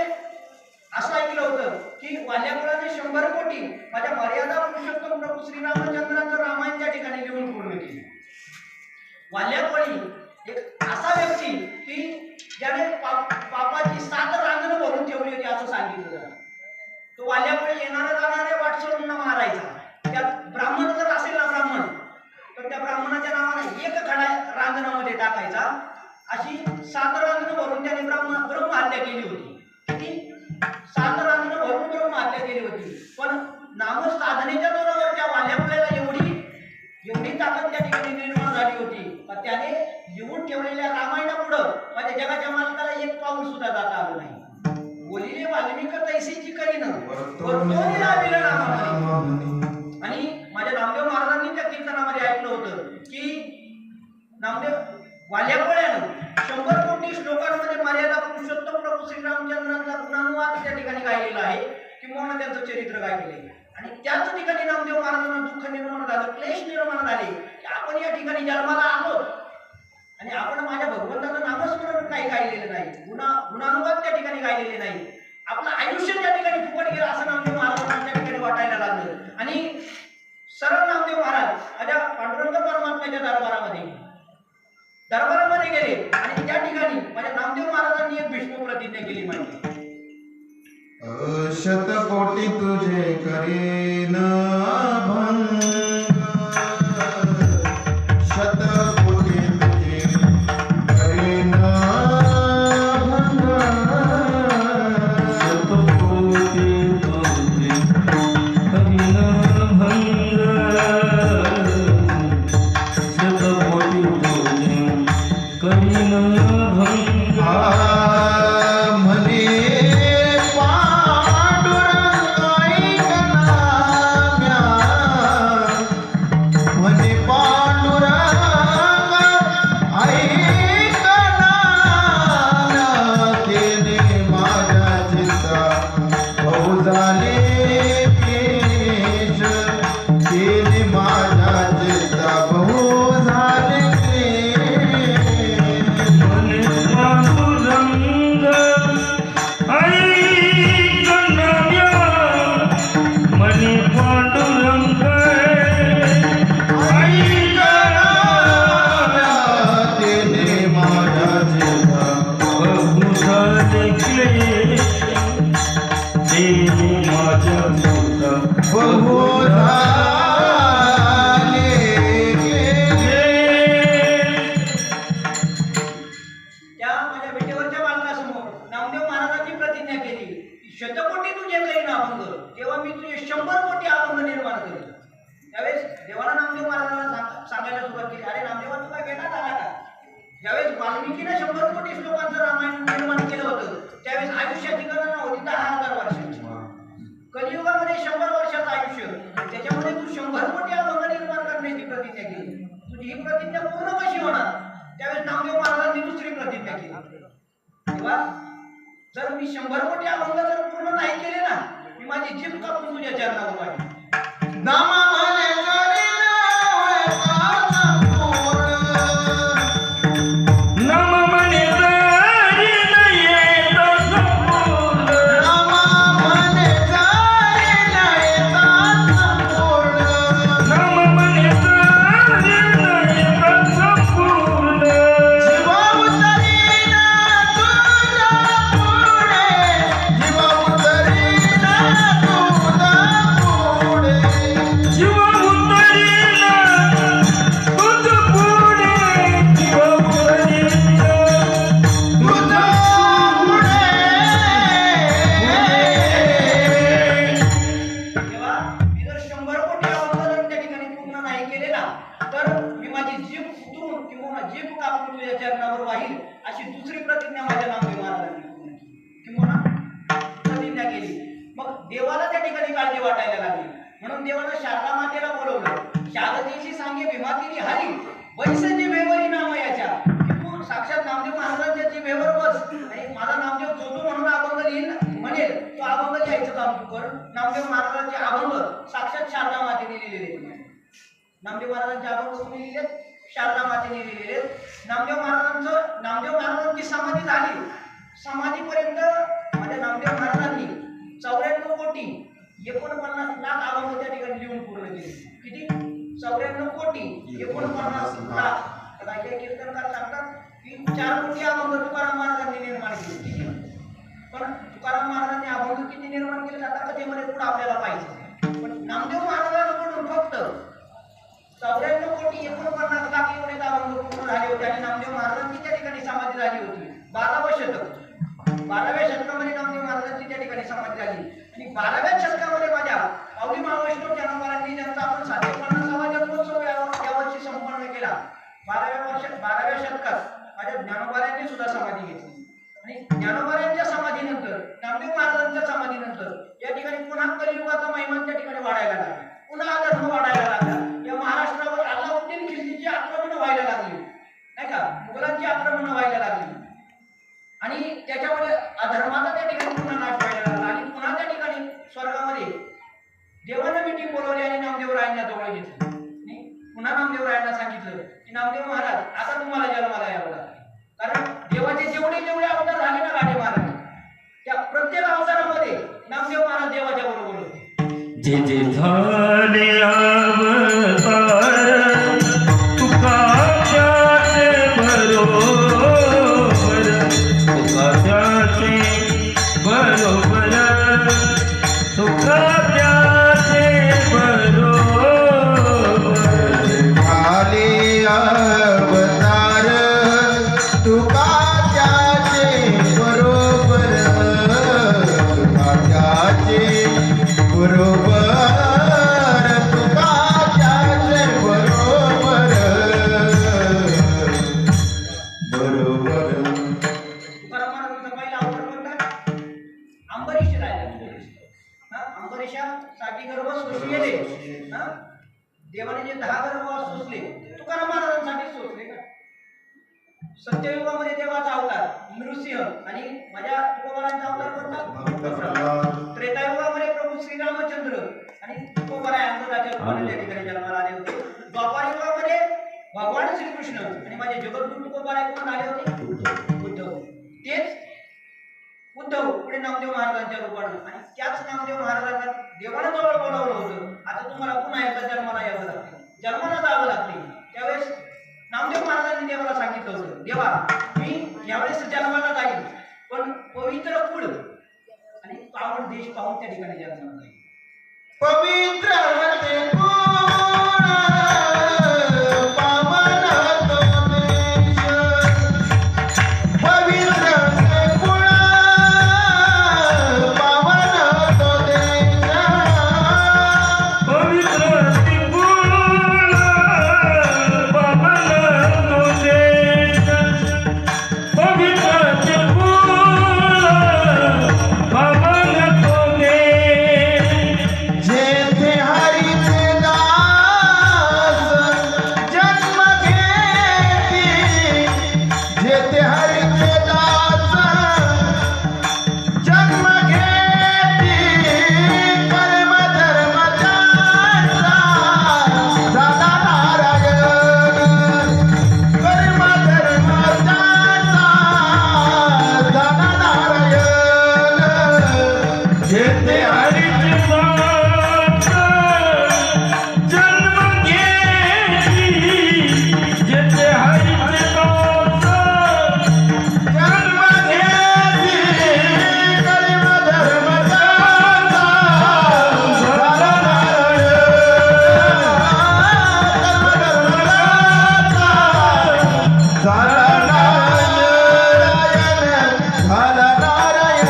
असं ऐकलं होतं की वाल्यामुळाने 100 कोटी माझ्या मर्यादा पुरुषोत्तम प्रभू श्रीरामचंद्रांचं रामायण त्या ठिकाणी लिहून पूर्ण केलं. वाल्यामुळी एक असा व्यक्ती की ज्याने पापाची 7 रांगणं भरून ठेवली होती असं सांगितलं जातं. तो वाल्यामुळे येणारे जाणारे वाटसरूंना मारायचा. त्यात ब्राह्मण जर असेल ना ब्राह्मण तर त्या ब्राह्मणाच्या नावाने एक खडा रांगणामध्ये टाकायचा. अशी 7 रांगणं भरून त्याने ब्रह्म हत्या केली होती. किती? 7 रांगणं भरून ब्रह्म हत्या केली होती. पण नामसाधनेच्या जोरावर त्या वाल्यामुळेला एवढी ताकद त्या ठिकाणी निर्माण झाली होती का त्याने लिहून ठेवलेल्या रामायणापुढं माझ्या जगाच्या मालकाला एक पाऊल सुद्धा जाता आलं नाही. बोलिले वाल्मिक तैसीची करीन आणि माझ्या नामदेव महाराजांनी त्या कीर्तनामध्ये ऐकलं होतं की नामदेव वाल्यामुळ्यानं 100 कोटी श्लोकांमध्ये मर्यादा पुरुषोत्तम प्रभू श्रीरामचंद्रांचा गुणानुवाद त्या ठिकाणी गायलेला आहे किंवा त्यांचं चरित्र गायलेलं आहे. आणि त्याच ठिकाणी नामदेव महाराजांना दुःख निर्माण झालं, क्लेश निर्माण झाले की आपण या ठिकाणी जन्माला आलो आणि आपण माझ्या भगवंताचं नामस्मरण काही गायलेलं नाही, गुणानुवाद त्या ठिकाणी गायलेले नाही. आपलं आयुष्य त्या ठिकाणी फुकट गेलं असं नामदेव महाराजांना त्या ठिकाणी वाटायला लागलं. आणि सरळ नामदेव महाराज माझ्या पांडुरंग परमात्म्याच्या दरबारामध्ये गेले आणि त्या ठिकाणी माझ्या नामदेव महाराजांनी एक भीष्म प्रतिज्ञा केली. माहिती? शतकोटी तुझे करीन भंग, शतकोटी तुझे करीन भंग, शतकोटी तुझे करीन भंग, शतकोटी तुझे करीन भंग. आई माझ्या मोठा बहु झाले त्या माझ्या विटेवरच्या बालकासमोर नामदेव महाराजांनी प्रतिज्ञा केली की शतकोटी तुझे करीन अभंग, तेव्हा मी तुझे 100 कोटी अभंग निर्माण करेन. त्यावेळेस देवाला नामदेव महाराजांना सांगायला सुरुवात केली, अरे नामदेवा तू काय वेगळा झाला का? ज्यावेळेस वाल्मिकीने 100 कोटी श्लोकांचं रामायण निर्माण केलं होतं त्यावेळेस आयुष्याची गणना होती 10,000 वर्षांची. कलियुगामध्ये 100 वर्षाचं आयुष्य, त्याच्यामध्ये तू 100 कोटी अभंग निर्माण करण्याची प्रतिज्ञा केली. तुझी ही प्रतिज्ञा पूर्ण कशी होणार? त्यावेळेस नामदेव महाराजांनी दुसरी प्रतिज्ञा केली, तेव्हा जर मी 100 कोटी अभंग जर पूर्ण नाही केले ना, मी माझी जीभ कापून तुझ्या चरणावर वाढेन. नाम म्हणे जरी नावाचा पूर्ण, नम म्हणे तरी नाही येत संपूर्ण. नाम म्हणे जरी नावाचा पूर्ण, नम म्हणे तरी नाही येत संपूर्ण. जीवा उतरीना तुझ्या पुढे, जीवा उतरीना तुझ्या पुढे, जीव उतरीला तुझ पुढे, जीव उतरीला तुझ्या पुढे. तेव्हा मी जर 100 कोटी अभंग जर त्या ठिकाणी पूर्ण नाही केले ना, तर मी माझी जीभ उतरून किंवा जीभ कापून तुझ्या चरणावर वाहील, अशी दुसरी प्रतिज्ञा माझ्या नामदेव महाराजांनी पूर्ण केली किंवा प्रतिज्ञा केली. मग देवाला त्या ठिकाणी काळजी वाटायला लागली, म्हणून देवानं शारदा मातेला बोलवलं. शारदेची सांगे भीमातिनी हरी वैसची भेवरी नाम याच्या, की तू साक्षात नामदेव महाराजांच्या जिभेवर बस आणि माझा नामदेव जो म्हणून अभंग लिहिल म्हणेल तो अभंग लिहायचं काम तू कर. नामदेव महाराजांचे अभंग साक्षात शारदा मातेने लिहिलेले आहेत. नामदेव महाराजांचे अभंग कोणी लिहिलेत? शारदा मातेने लिहिलेले. नामदेव महाराजांची समाधी झाली. समाधीपर्यंत माझ्या नामदेव महाराजांनी 94 कोटी 49 लाख अभंग त्या ठिकाणी लिहून पूर्ण केले. किती? 94 कोटी 49 लाख. काही काही कीर्तनकार सांगतात की 4 कोटी अभंग तुकाराम महाराजांनी निर्माण केले. किती? पण तुकाराम महाराजांनी अभंग किती निर्माण केले आता कथेमध्ये पुढे आपल्याला पाहिजे. पण नामदेव महाराजांकडून फक्त 94 कोटी 49 लाख एवढे अभंग पूर्ण झाले होते आणि नामदेव महाराजांची त्या ठिकाणी समाधी झाली होती. 12व्या शतक 12व्या शतकामध्ये नामदेव महाराजांची त्या ठिकाणी समाधी झाली आणि 12व्या शतकामध्ये माझ्या पावली महावैष्णव ज्ञानोबारांनी ज्यांचा आपण 750वा जन्मोत्सव यावर्षी संपन्न केला. 12व्या शतकात माझ्या ज्ञानोबारांनी सुद्धा समाधी घेतली आणि ज्ञानोबारांच्या समाधीनंतर नामदेव महाराजांच्या समाधीनंतर या ठिकाणी पुन्हा कलियुगाचा महिमा त्या ठिकाणी वाढायला लागला, पुन्हा धर्म वाढायला लागला. या महाराष्ट्रावर अल्लाउद्दीन खिलजीची आक्रमणं व्हायला लागली, नाही का, मुघलांची आक्रमणं व्हायला लागली आणि त्याच्यामुळे अधर्माचा त्या ठिकाणी पुन्हा नाश व्हायला लागला आणि पुन्हा त्या ठिकाणी स्वर्गामध्ये देवानं मीटिंग बोलवली आणि नामदेवरायांना जवळ घेतलं आणि पुन्हा नामदेवरायांना सांगितलं की नामदेव महाराज आता तुम्हाला जन्माला यावं लागेल, कारण देवाचे जेवढे अवतार झाले ना गाडे महाराज, त्या प्रत्येक अवतारामध्ये नामदेव महाराज देवाच्या बरोबर होते. जे जे झाले अवतार तुका त्याचे बरोबर, तुका त्याचे बरोबर, तुका त्याचे बरोबर. झाले अवतार तुका त्याचे बरोबर, तुका त्याचे बरोबर, तुका त्याचे बरोबर, बरोबर. तुकाराम महाराजांचा पहिला अवतार कोणता? अंबरीश राहिला. अंबरीशासाठी गर्भ सोसलेले देवाने जे 10 गर्भ सोसले तुकाराम महाराजांसाठी सोसले का? सत्ययुगामध्ये देवाचा अवतार नृसिंह आणि माझ्या तुकोबारांचा अवतार कोणता? त्रेतायुगामध्ये प्रभू श्रीरामचंद्र आणि तुकोबारा अंगदाच्या रूपाने त्या ठिकाणी जन्माला आले होते. द्वापार युगामध्ये भगवान श्रीकृष्ण आणि माझे जगद्गुरु तुकोबारा कोण आले होते? उद्धव. तेच उद्धव पुढे नामदेव महाराजांच्या रूपाने आणि त्याच नामदेव महाराजांना देवाला जवळ बोलावलं होतं. आता तुम्हाला पुन्हा एकदा जन्माला यावं लागते, जन्माला जावं लागते. त्यावेळेस नामदेव महाराजांनी देवाला सांगितलं होतं, देवा मी यावेळेस जन्माला जाईल पण पवित्र कुळ आणि पावन देश पाहून त्या ठिकाणी जन्माला पवित्र ते कुळ पावन तो देश पवित्र ते कुळ पावन तो देश पवित्र त्रिपुर पावन तो देश पवित्र त्रिपुर पावन तो देश जेथे हरीचे दास जन्म घेती जेथे हरीचे दास जन्म घेती कर्म धर्म त्यांचा झाला नारायण कर्म धर्म त्यांचा झाला नारायण जेथे हरीचे दास जन्म घेती जेथे हरीचे दास जन्म घेती कर्म धर्म त्यांचा झाला नारायण झाला नारायण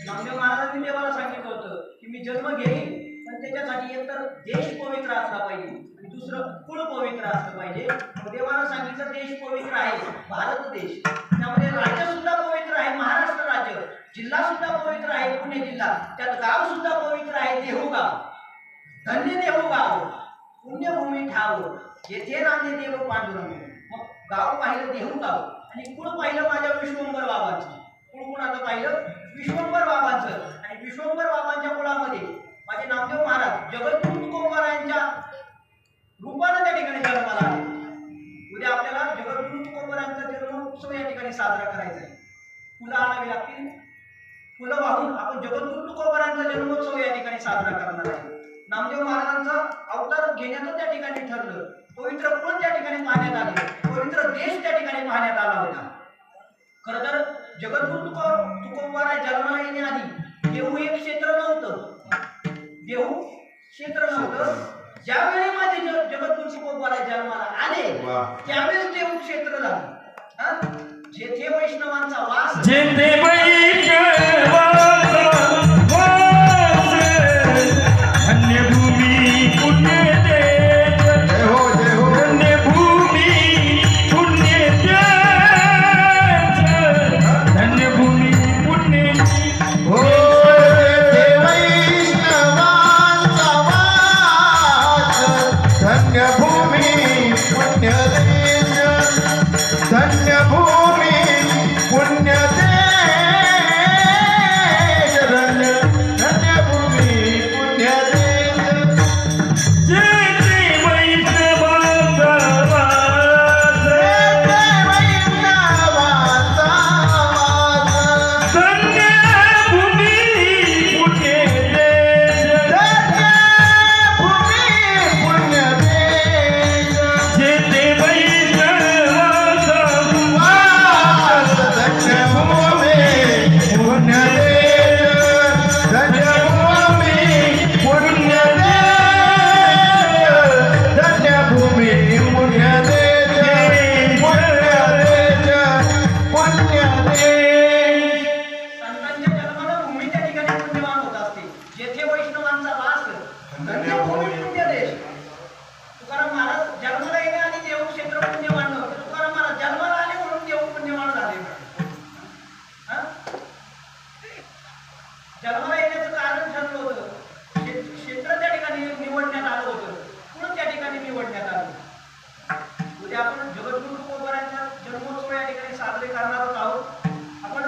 नामदेव महाराजांनी देवाला सांगितलं होतं की मी जन्म घेईन पण त्याच्यासाठी एकतर देश पवित्र असला पाहिजे आणि दुसरं कुळ पवित्र असलं पाहिजे. मग देवानं सांगितलं देश पवित्र आहे भारत देश, त्यामध्ये राज्य सुद्धा पवित्र आहे महाराष्ट्र राज्य, जिल्हा सुद्धा पवित्र आहे पुणे जिल्हा, त्यात गाव सुद्धा पवित्र आहे देहू गाव. धन्य देहू गाव पुण्यभूमी ठाव येथे नांदे देव पांडुरंग. मग गाव पाहिलं देहू गाव आणि कुळ पाहिलं माझ्या विश्वंभर बाबांचं. कुळ कुणाचं पाहिलं? विश्वंभर बाबांचं. आणि विश्वंभर बाबांच्या कुळामध्ये माझे नामदेव महाराज जगद्गुरु तुकोबारायांच्या रूपानं त्या ठिकाणी जन्माला आले. उद्या आपल्याला जगद्गुरु तुकोबारायांचा जन्मोत्सव या ठिकाणी साजरा करायचा आहे. फुलं आणावी लागतील, फुलं वाहून आपण जगद्गुरु तुकोबारायांचा जन्मोत्सव या ठिकाणी साजरा करणार आहे. नामदेव महाराजांचा अवतार घेण्याचं त्या ठिकाणी ठरलं. पवित्र कुळ त्या ठिकाणी पाहण्यात आले, पवित्र देश त्या ठिकाणी पाहण्यात आला होता. खरं तर जगद्गुरु तुकोबाराय जन्माला येण्याआधी देहू हे क्षेत्र नव्हतं. देहू क्षेत्र नव्हतं. ज्यावेळी माझे जगद्गुरु तुकोबाराय जन्माला आले त्यावेळेस देहू क्षेत्र झालं. जेथे वैष्णवांचा वास जेथे वैष्णवांचा वास धन्यभूमी पुण्यदेश जय हो धन्यभूमी पुण्यदेश धन्यभूमी पुण्य हो ते वैष्णवांचा वास धन्यभूमी पुण्यदेश धन्यभूमी पुण्यदेश धन्यभूमी पुण्यदेश जेथे वैष्णवांचा वास वैष्णवांचा वास धन्यभूमी पुण्यदेश धन्यभूमी पुण्यदेश जेथे वैष्णवांचा वास धन्यभूमी पुण्यदेश धन्यभूमी पुण्यदेश धन्यभूमी पुण्यदेश पुण्यदेश संतांच्या जन्माला भूमी त्या ठिकाणी पुण्यवान होत असते. जेथे वैष्णवांचा वास धन्यभूमी पुण्यदेश. तुकाराम महाराज जन्माला येणे आणि देव क्षेत्र पुण्यवान नव्हते. तुकाराम महाराज जन्माला आले म्हणून देव पुण्यवान झाले. हा? जन्माला येण्याचं कारण ठरलं होतं. क्षेत्र त्या ठिकाणी निवडण्यात आलं होतं, कुळ त्या ठिकाणी निवडण्यात आलं. उद्या आपण जगद्गुरु तुकोबारायांचा जन्मोत्सव या ठिकाणी साजरे करणार आहोत. आपण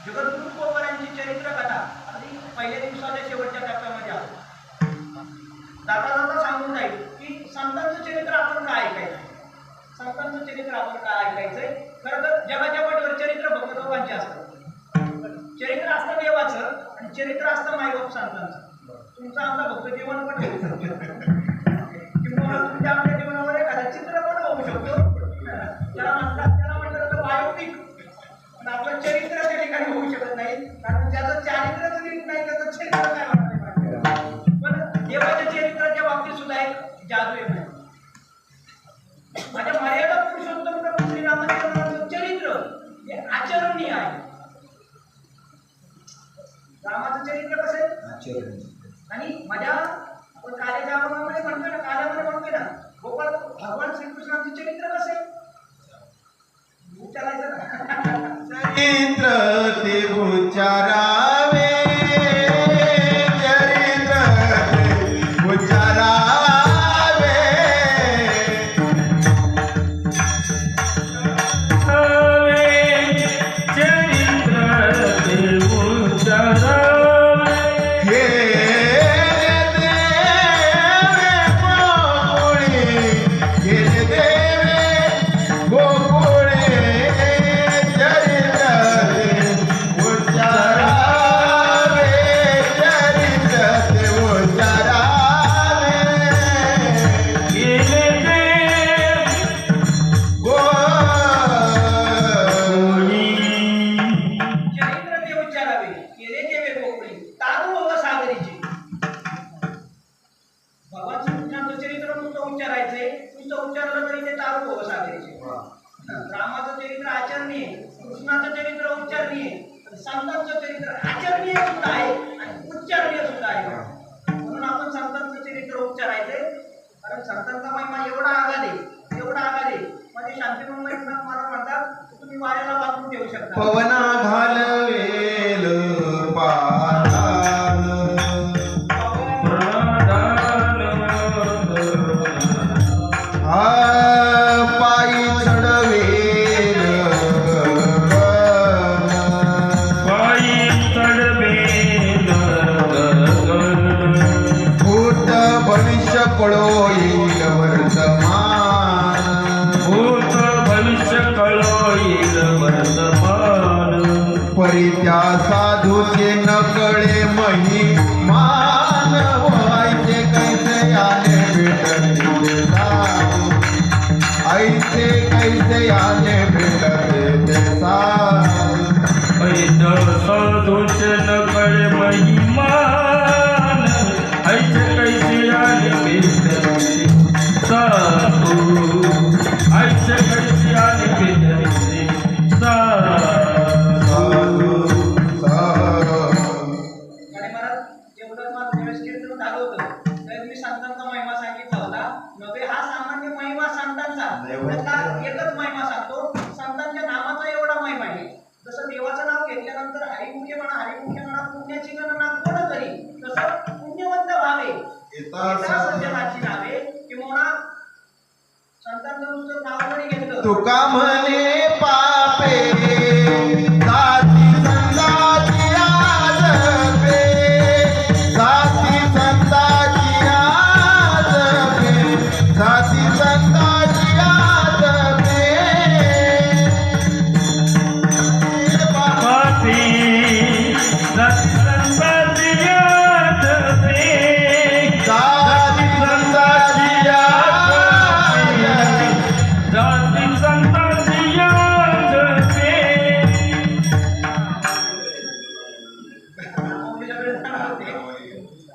जगद्गुरु तुकोबारायांची चरित्र कथा अगदी पहिल्या दिवसाच्या शेवटच्या टप्प्यामध्ये आहोत. जाता जाता सांगून जाईल की संतांचं चरित्र आपण काय ऐकायचं. संतांचं चरित्र आपण काय ऐकायचंय. खरं तर जगाच्या पाठीवर चरित्र फक्त दोघांचे असतात. चरित्र असतं देवाचं आणि चरित्र असतं मायबाप संतांचं. तुमचं आमचा भक्त जीवन पण होऊ शकतो किंवा तुमच्या आपल्या जीवनावर एखादा चित्रपट होऊ शकतो. त्याला म्हणतात, त्याला म्हणतात बायोपिक. पण आपलं चरित्र त्या ठिकाणी होऊ शकत नाही. रामाचं चरित्र कसं आहे आणि माझ्या आपण काल्याच्या अभंगामध्ये म्हणतोय ना, काल्यामध्ये म्हणतोय ना, गोपाळ भगवान श्रीकृष्णाचं चरित्र कसं आहे विचारायचं ना. चरित्र ते उच्चारावे, चरित्र ते उच्चारावे. हे देवे गोकुळे, चरित्र ते उच्चारावे, चरित्र ते उच्चारावे. चरित्र ते उच्चारावे, केले देवे गोकुळी, तारू व सागरीचे. भगवान श्रीकृष्णाचं चरित्र नुसतं उच्चारायचंय, नुसतं उच्चारलं तरी ते तारू व सागरीचे. रामाचं चरित्र आचरणीय, कृष्णाचं चरित्र उच्चारणीय, संतांचं चरित्र आचरणीय सुद्धा आहे आणि उच्चारणीय सुद्धा आहे. म्हणून आपण संतांचं चरित्र उच्चारायचंय, कारण संतांचा महिमा एवढा आगाध आहे, एवढा आगाध आहे. माझे शांतिमंगल मला म्हणतात तुम्ही वाऱ्याला वापरून ठेवू शकता. पवना घालवेल पादान, पायी चढवेल भूत भविष्य कळोईल वर्तमान, परित्या साधूचे नकळे महिमान, व्हायचे कैसे आले भेटते साधू, ऐसे कैसे आले भेटते साधू. साधूच नकळ महिमान, ऐसे कैसे आले भेटते साधू, ऐसे कैसे आले भेटते साधू साधू. आणि महाराज एवढं माझं प्रवेश कीर्तन झालं होतं, तर मी संतांचा महिमा सांगितला होता. नव्हे हा सामान्य महिमा संतांचा, त्यातला एकच महिमा सांगतो. संतांच्या नामाचा एवढा महिमा आहे. जसं देवाचं नाव घेतल्यानंतर हरिमुखे म्हणा, हरिमुखे म्हणा, पुण्याची गणना कोण करी, तसं पुण्यवंत व्हावे येता सज्जनाची नावे किंवा संतांचं नुसतं नाव जरी घेतलं तुका म्हणे पापे, जाती संताची आजपे, जाती संताची आजपे, जाती संताची आजपे. पापी जाती संताची आजपे, जाती संताची आजपे, जाती संताची आजपे. आपल्याला वेळ जाणार होते.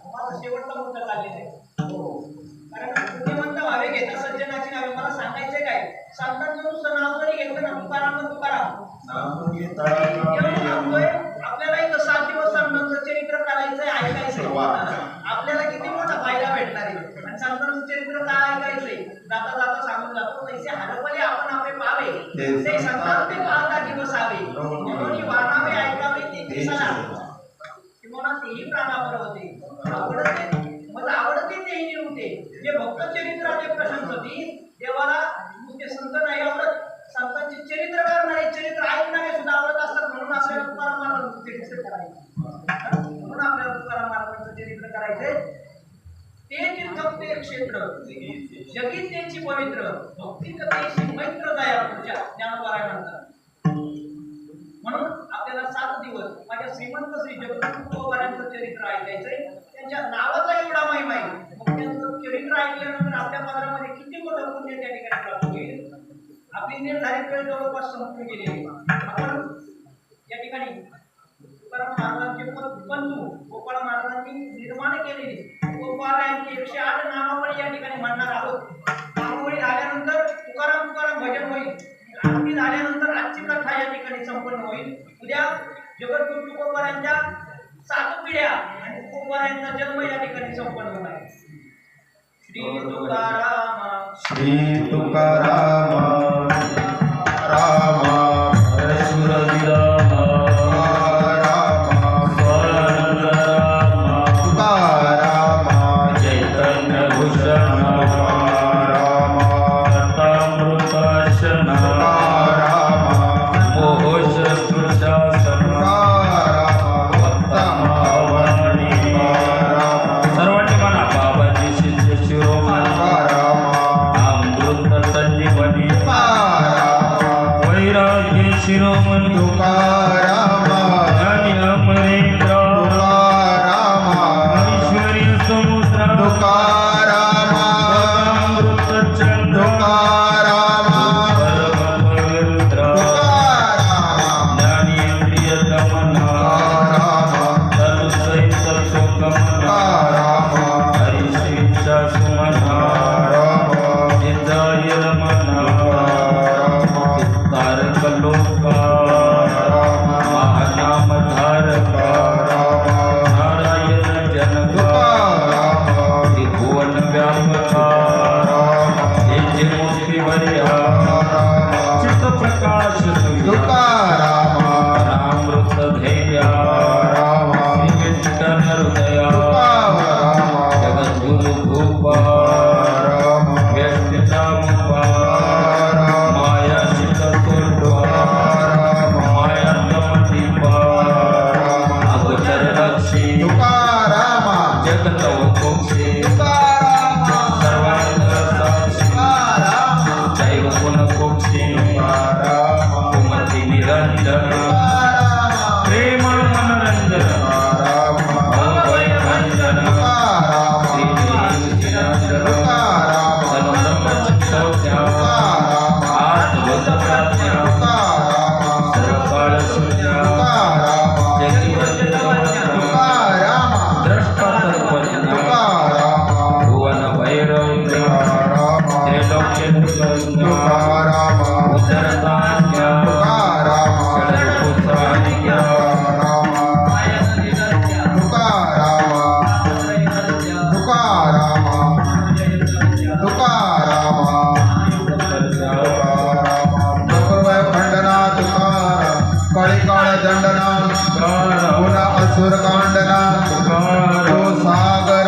माझा शेवटचा मुद्दा चाललेला आहे. कारण पुण्यवंत व्हावे घेता सज्जनाची नावे. मला सांगायचंय काय, संतांचं नुसतं नाव जरी घेतलं ना, तुकाराम तुकाराम एवढं सांगतोय. आपल्याला इथं 7 दिवस संतांचं चरित्र करायचंय, ऐकायचंय. आपल्याला किती मोठा फायदा भेटणार आहे. आणि संतांचं चरित्र काय ऐकायचंय, जाता जाता सांगून जातो, तैसे हरपले आपण आपले पावे, ते संतान ते पाहता की बसावे, म्हणून वाणावे ऐकावे ते दिसना, किंवा तेही प्राणापर होते. आवडते मला आवडते तेही निवते, जे भक्त चरित्राचे प्रशंसती, देवाला नुसते संत नाही आवडत, संतांचे चरित्र करणारे, चरित्र ऐकणारे सुद्धा आवडत असतात. म्हणून आपल्याला तुकाराम महाराजांचं चरित्र करायचं, म्हणून आपल्याला तुकाराम महाराजांचं चरित्र करायचंय. ते तीर्थम ते क्षेत्र, जगी त्यांची पवित्र, भक्ती कथेशी मैत्र दया पुढच्या ज्ञानोबाराय म्हणतात. म्हणून आपल्याला 7 दिवस माझ्या श्रीमंत श्री जगद्गुरुवारांचं चरित्र ऐकायचंय. त्यांच्या नावाचा एवढा महिमा आहे. मग त्यांचं चरित्र ऐकल्यानंतर आपल्या पदरामध्ये किती मोठं पुण्य त्या ठिकाणी प्राप्त होईल. आपली निर्धारित वेळ जवळपास संपून गेली आहे. आपण या ठिकाणी तुकाराम महाराजांचे बंधू गोपाळ महाराजांनी निर्माण केलेली गोपाळांची 108 नामावळी या ठिकाणी म्हणणार आहोत. नामावळी झाल्यानंतर तुकाराम तुकाराम भजन होईल. आरती झाल्यानंतर आजची कथा या ठिकाणी संपन्न होईल. उद्या जगद्गुरु तुकोबारांच्या 7 यांचा जन्म या ठिकाणी संपन्न होणार आहे. श्री तुकाराम श्री तुकाराम राम परशुराम तुकाराम चैतन्य भूषण अमृताशन मोहोश स्पृशासन भक्तमावणी सर्वांनी म्हणा बाबाजी शिष्य शिरोमणी अमृत संजीवनी वैराग्य शिरोमणी ज्ञानी अमरेंद्र ऐश्वर्य समुद्र अमृत चंद्र परम पवित्र ज्ञानेन्द्रिय दमन तनुसहित सुगमन हरिश्रीचा सुमन चिदाय रमन तारक लोक महानाम धारक नारायण जनक त्रिभुवन व्यापक तेजे मोक्ती वर्या चित्त प्रकाश सूर्या अमृत ध्येया श्री विठ्ठल हृदया जगद्गुरु भूपा व्यष्टितामुपा माया शिखतुर्वा माया तमदीपा अगोचर रक्षी जगतव कोक्षी सर्वांग साक्षी दैव गुण कोक्षी कुमती निरंजन प्रेम मनोरंजन भवभय भंजन श्री आत्मवत प्राज्ञा सर्वकाळ शून्य जगीवत द्रष्टा सर्वज्ञ भुवन भैरव्य त्रैलोक्यज्ञ उदरताज्ञ षडरिपुत्राज्ञ दंडना पुन्हा असुर कांडना तो सागर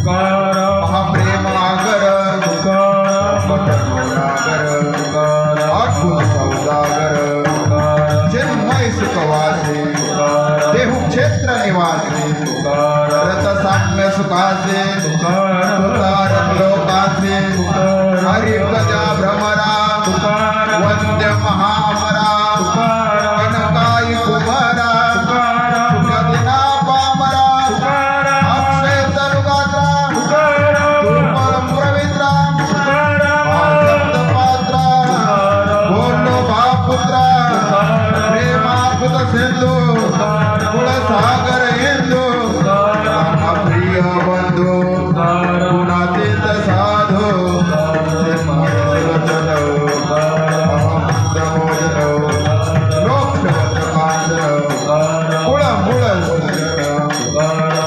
महाप्रेम आगर नागर अद्भुत सौदागर चिन्मय सुखवासी देहु क्षेत्र निवासी रत साम्य सुखासे तुकार लोकासे हरि गजा भ्रमरा वंद्य महामरा कनकाई कुमारा सुखदिना पामरा अक्षय तरुगात्रा दुर्बल प्रवित्रा आनंद पात्रा बोलो भापुत्रा प्रेमापुत सिंधु कुल सागर हिंदू प्रिय बंधु गुणातीत साधु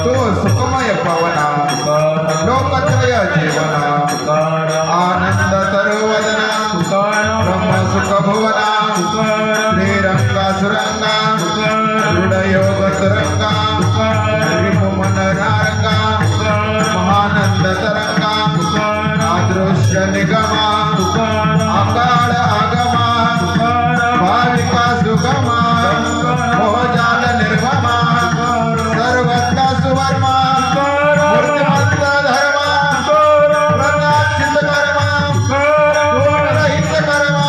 तो सुखमय पवना लोकत्रय जीवना आनंद तरुवदना ब्रह्म सुख भुवना श्रीरंगा सुरंगा दृढयोग सुरंगा रिपुमन नारंगा महानंद तरंगा अदृश्य निगमा अकाळ आगमा भाविका सुगमा मोहजाल निर्गमा सर्वत्र सुवर्मा मूर्तिमंत धर्मा प्रकाशित कर्मा पूर्णहित कर्मा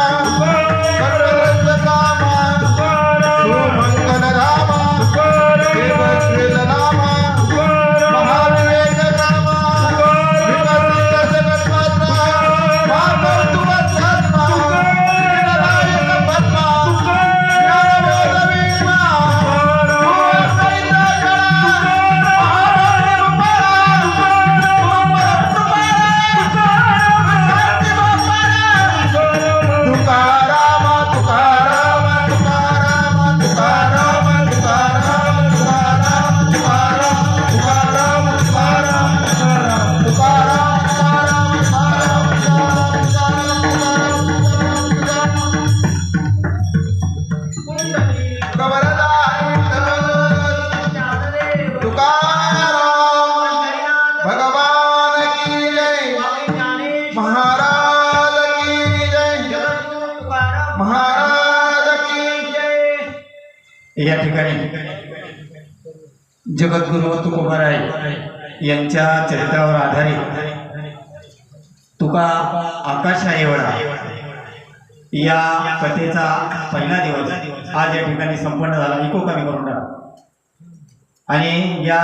सर्वदत्त कामा सुमंगल धामा देव श्री नाम या ठिकाणी जगद्गुरु तुकोबाराय यांच्या चरित्रावर आधारित तुका आकाशा एवढा या कथेचा पहिला दिवस आज या ठिकाणी संपन्न झाला. इको कमी करून टाका. आणि या